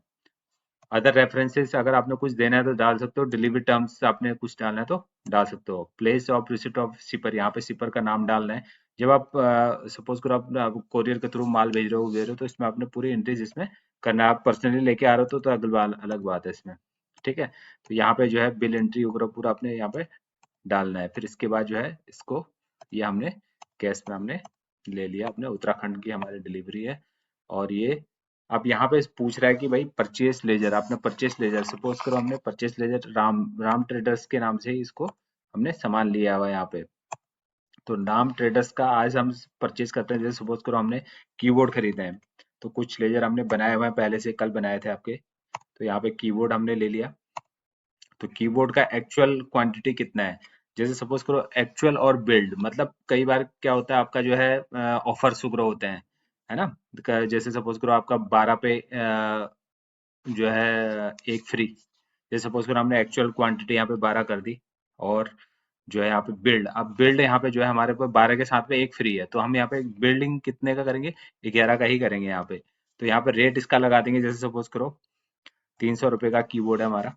अदर रेफरेंसेस अगर आपने कुछ देना है तो डाल सकते हो। डिलीवरी टर्म्स आपने कुछ डालना है तो डाल सकते हो। प्लेस ऑफ रिसिप्ट ऑफ शिपर, यहाँ पे शिपर का नाम डालना है। जब आप सपोज करो आप कोरियर के थ्रू माल भेज रहे हो तो इसमें आपने पूरी एंट्रीज इसमें करना है। आप पर्सनली लेके आ रहे हो तो अलग बात है इसमें। ठीक है, तो यहाँ पे जो है बिल एंट्री वगैरह पूरा आपने यहाँ पे डालना है। फिर इसके बाद जो है इसको, ये हमने कैश में हमने ले लिया, अपने उत्तराखंड की हमारी डिलीवरी है। और ये अब यहाँ पे पूछ रहा है कि भाई परचेस लेजर, आपने परचेस लेजर, सपोज करो हमने परचेस लेजर राम ट्रेडर्स के नाम से ही इसको हमने सामान लिया हुआ है यहाँ पे। तो नाम ट्रेडर्स का आज हम परचेज करते हैं। जैसे सपोज करो हमने कीबोर्ड खरीदे हैं, तो कुछ लेजर हमने बनाए हुए हैं पहले से, कल बनाए थे आपके। तो यहाँ पे कीबोर्ड हमने ले लिया। तो कीबोर्ड का एक्चुअल क्वांटिटी कितना है, जैसे सपोज करो एक्चुअल और बिल्ड, मतलब कई बार क्या होता है आपका जो है ऑफर वगैरह होते हैं, है ना। जैसे सपोज करो आपका 12 पे जो है एक फ्री। जैसे सपोज करो हमने एक्चुअल क्वांटिटी यहाँ पे 12 कर दी, और जो है यहाँ पे बिल्ड, अब बिल्ड यहाँ पे जो है हमारे पास 12 के साथ में एक फ्री है, तो हम यहाँ पे बिल्डिंग कितने का करेंगे, 11 का ही करेंगे यहाँ पे। तो यहाँ पे रेट इसका लगा देंगे। जैसे सपोज करो 300 रुपये का कीबोर्ड है हमारा,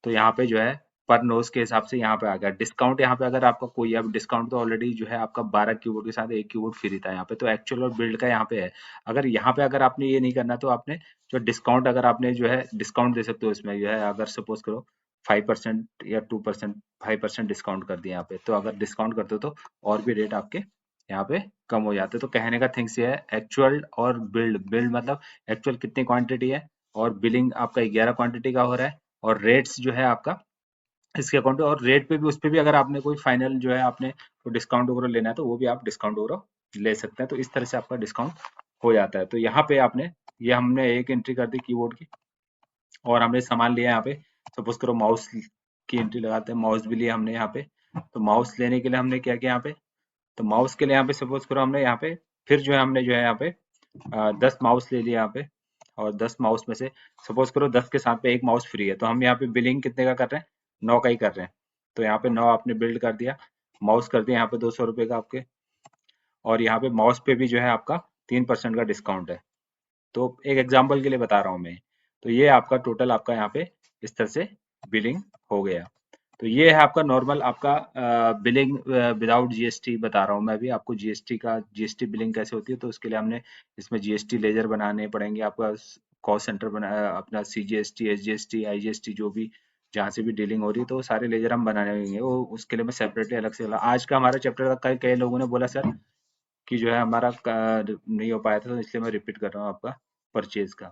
तो यहाँ पे जो है पर नोज के हिसाब से यहाँ पे आ गया डिस्काउंट। यहाँ पे अगर आपका कोई, अब डिस्काउंट तो ऑलरेडी जो है आपका 12 कीबोर्ड के साथ एक कीबोर्ड फ्री था यहाँ पे, तो एक्चुअल और बिल्ड का यहाँ पे है। अगर यहाँ पे अगर आपने ये नहीं करना, तो आपने जो डिस्काउंट, अगर आपने जो है डिस्काउंट दे सकते हो इसमें जो है, अगर सपोज करो 5% या 2%, 5% डिस्काउंट कर दिया यहाँ पे, तो अगर डिस्काउंट करते हो तो और भी रेट आपके यहाँ पे कम हो जाते। तो कहने का थिंग्स ये है, एक्चुअल और बिल्ड, बिल्ड मतलब एक्चुअल कितनी क्वांटिटी है, और बिलिंग आपका 11 क्वांटिटी का हो रहा है, और रेट्स जो है आपका इसके अकाउंट पे, और रेट पे भी, उस पे भी अगर आपने कोई फाइनल जो है आपने तो डिस्काउंट वगैरह लेना है तो वो भी आप डिस्काउंट वगैरह ले सकते हैं। तो इस तरह से आपका डिस्काउंट हो जाता है। तो यहाँ पे आपने, ये हमने एक एंट्री कर दी कीबोर्ड की, और हमने सामान लिया यहाँ पे। सपोज करो माउस की एंट्री लगाते हैं, माउस भी लिया हमने यहाँ पे। तो माउस लेने के लिए हमने क्या किया यहाँ पे, तो माउस के लिए यहाँ पे सपोज करो हमने यहाँ पे, फिर जो है हमने जो है यहाँ पे 10 माउस ले लिया यहाँ पे, और 10 माउस में से सपोज करो 10 के साथ पे एक माउस फ्री है, तो हम यहाँ पे बिलिंग कितने का कर रहे हैं, 9 का ही कर रहे हैं। तो यहाँ पे 9 आपने बिल्ड कर दिया, माउस कर दिया यहाँ पे 200 रुपये का आपके, और यहाँ पे माउस पे भी जो है आपका 3% का डिस्काउंट है। तो एक एग्जाम्पल के लिए बता रहा हूँ मैं। तो ये आपका टोटल आपका यहाँ पे इस तरह से बिलिंग हो गया। तो ये है आपका नॉर्मल आपका बिलिंग विदाउट जीएसटी बता रहा हूँ मैं अभी आपको जीएसटी का जीएसटी बिलिंग कैसे होती है। तो उसके लिए हमने इसमें जीएसटी लेजर बनाने पड़ेंगे आपका कॉस्ट सेंटर बना अपना सीजीएसटी एसजीएसटी आईजीएसटी जो भी जहाँ से भी डीलिंग हो रही है तो वो सारे लेजर हम बनाने होंगे। वो उसके लिए मैं सेपरेटली अलग से आज का हमारा चैप्टर का कई कई लोगों ने बोला सर कि जो है हमारा नहीं हो पाया था तो इसलिए मैं रिपीट कर रहा हूँ आपका परचेज का।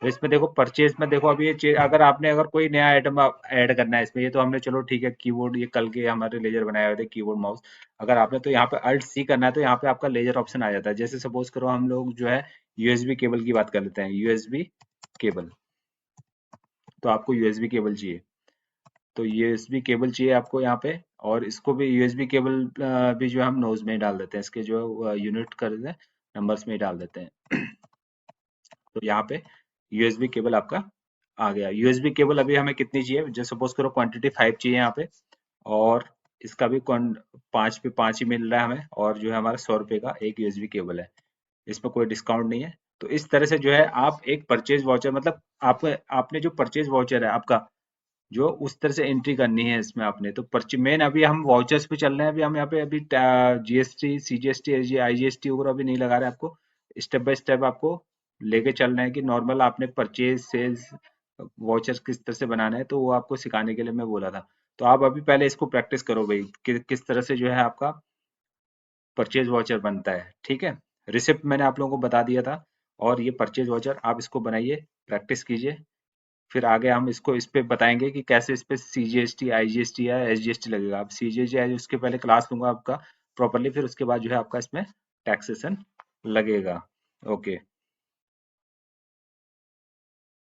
तो इसमें देखो परचेज में देखो अभी ये अगर आपने अगर कोई नया आइटम ऐड करना है इसमें ये तो हमने चलो ठीक है कीबोर्ड ये कल के हमारे लेजर बनाए हुए थे कीबोर्ड माउस। अगर आपने तो यहाँ पे अल्ट सी करना है तो यहाँ पे आपका लेजर ऑप्शन आ जाता है। जैसे सपोज करो हम लोग जो है यूएसबी केबल की बात कर लेते हैं यूएसबी केबल। तो आपको यूएसबी केबल चाहिए तो यूएसबी केबल चाहिए आपको यहाँ पे। और इसको भी यूएसबी केबल भी जो है हम नोज में ही डाल देते हैं इसके जो यूनिट कर देते हैं नंबर्स में ही डाल देते हैं। तो यहाँ पे यूएसबी केबल आपका आ गया। यूएसबी केबल अभी हमें कितनी चाहिए जो सपोज करो क्वांटिटी 5 चाहिए यहाँ पे। और इसका भी 5 पे 5 ही मिल रहा है हमें और जो है हमारा 100 रुपए का एक यूएसबी केबल है। इसमें कोई डिस्काउंट नहीं है। तो इस तरह से जो है आप एक परचेज वाउचर मतलब आप आपने जो परचेज वाउचर है आपका जो उस तरह से एंट्री करनी है इसमें आपने। तो पर्ची मेन अभी हम वाउचर्स पे चल रहे हैं अभी हम यहाँ पे अभी जीएसटी सीजीएसटी आईजीएसटी वगैरह अभी नहीं लगा रहे आपको। स्टेप बाय स्टेप आपको लेके चलना है कि नॉर्मल आपने परचेज सेल्स वाउचर्स किस तरह से बनाना है तो वो आपको सिखाने के लिए मैं बोला था। तो आप अभी पहले इसको प्रैक्टिस करो भाई किस तरह से जो है आपका परचेज वाउचर बनता है। ठीक है रिसिप्ट मैंने आप लोगों को बता दिया था और ये परचेज वाउचर आप इसको बनाइए प्रैक्टिस कीजिए। फिर आगे हम इसको इस पे बताएंगे कि कैसे इस पे सीजीएसटी आईजीएसटी या एसजीएसटी लगेगा। अब सीजीएसटी उसके पहले क्लास लूंगा आपका प्रॉपरली फिर उसके बाद जो है आपका इसमें टैक्सेशन लगेगा। ओके।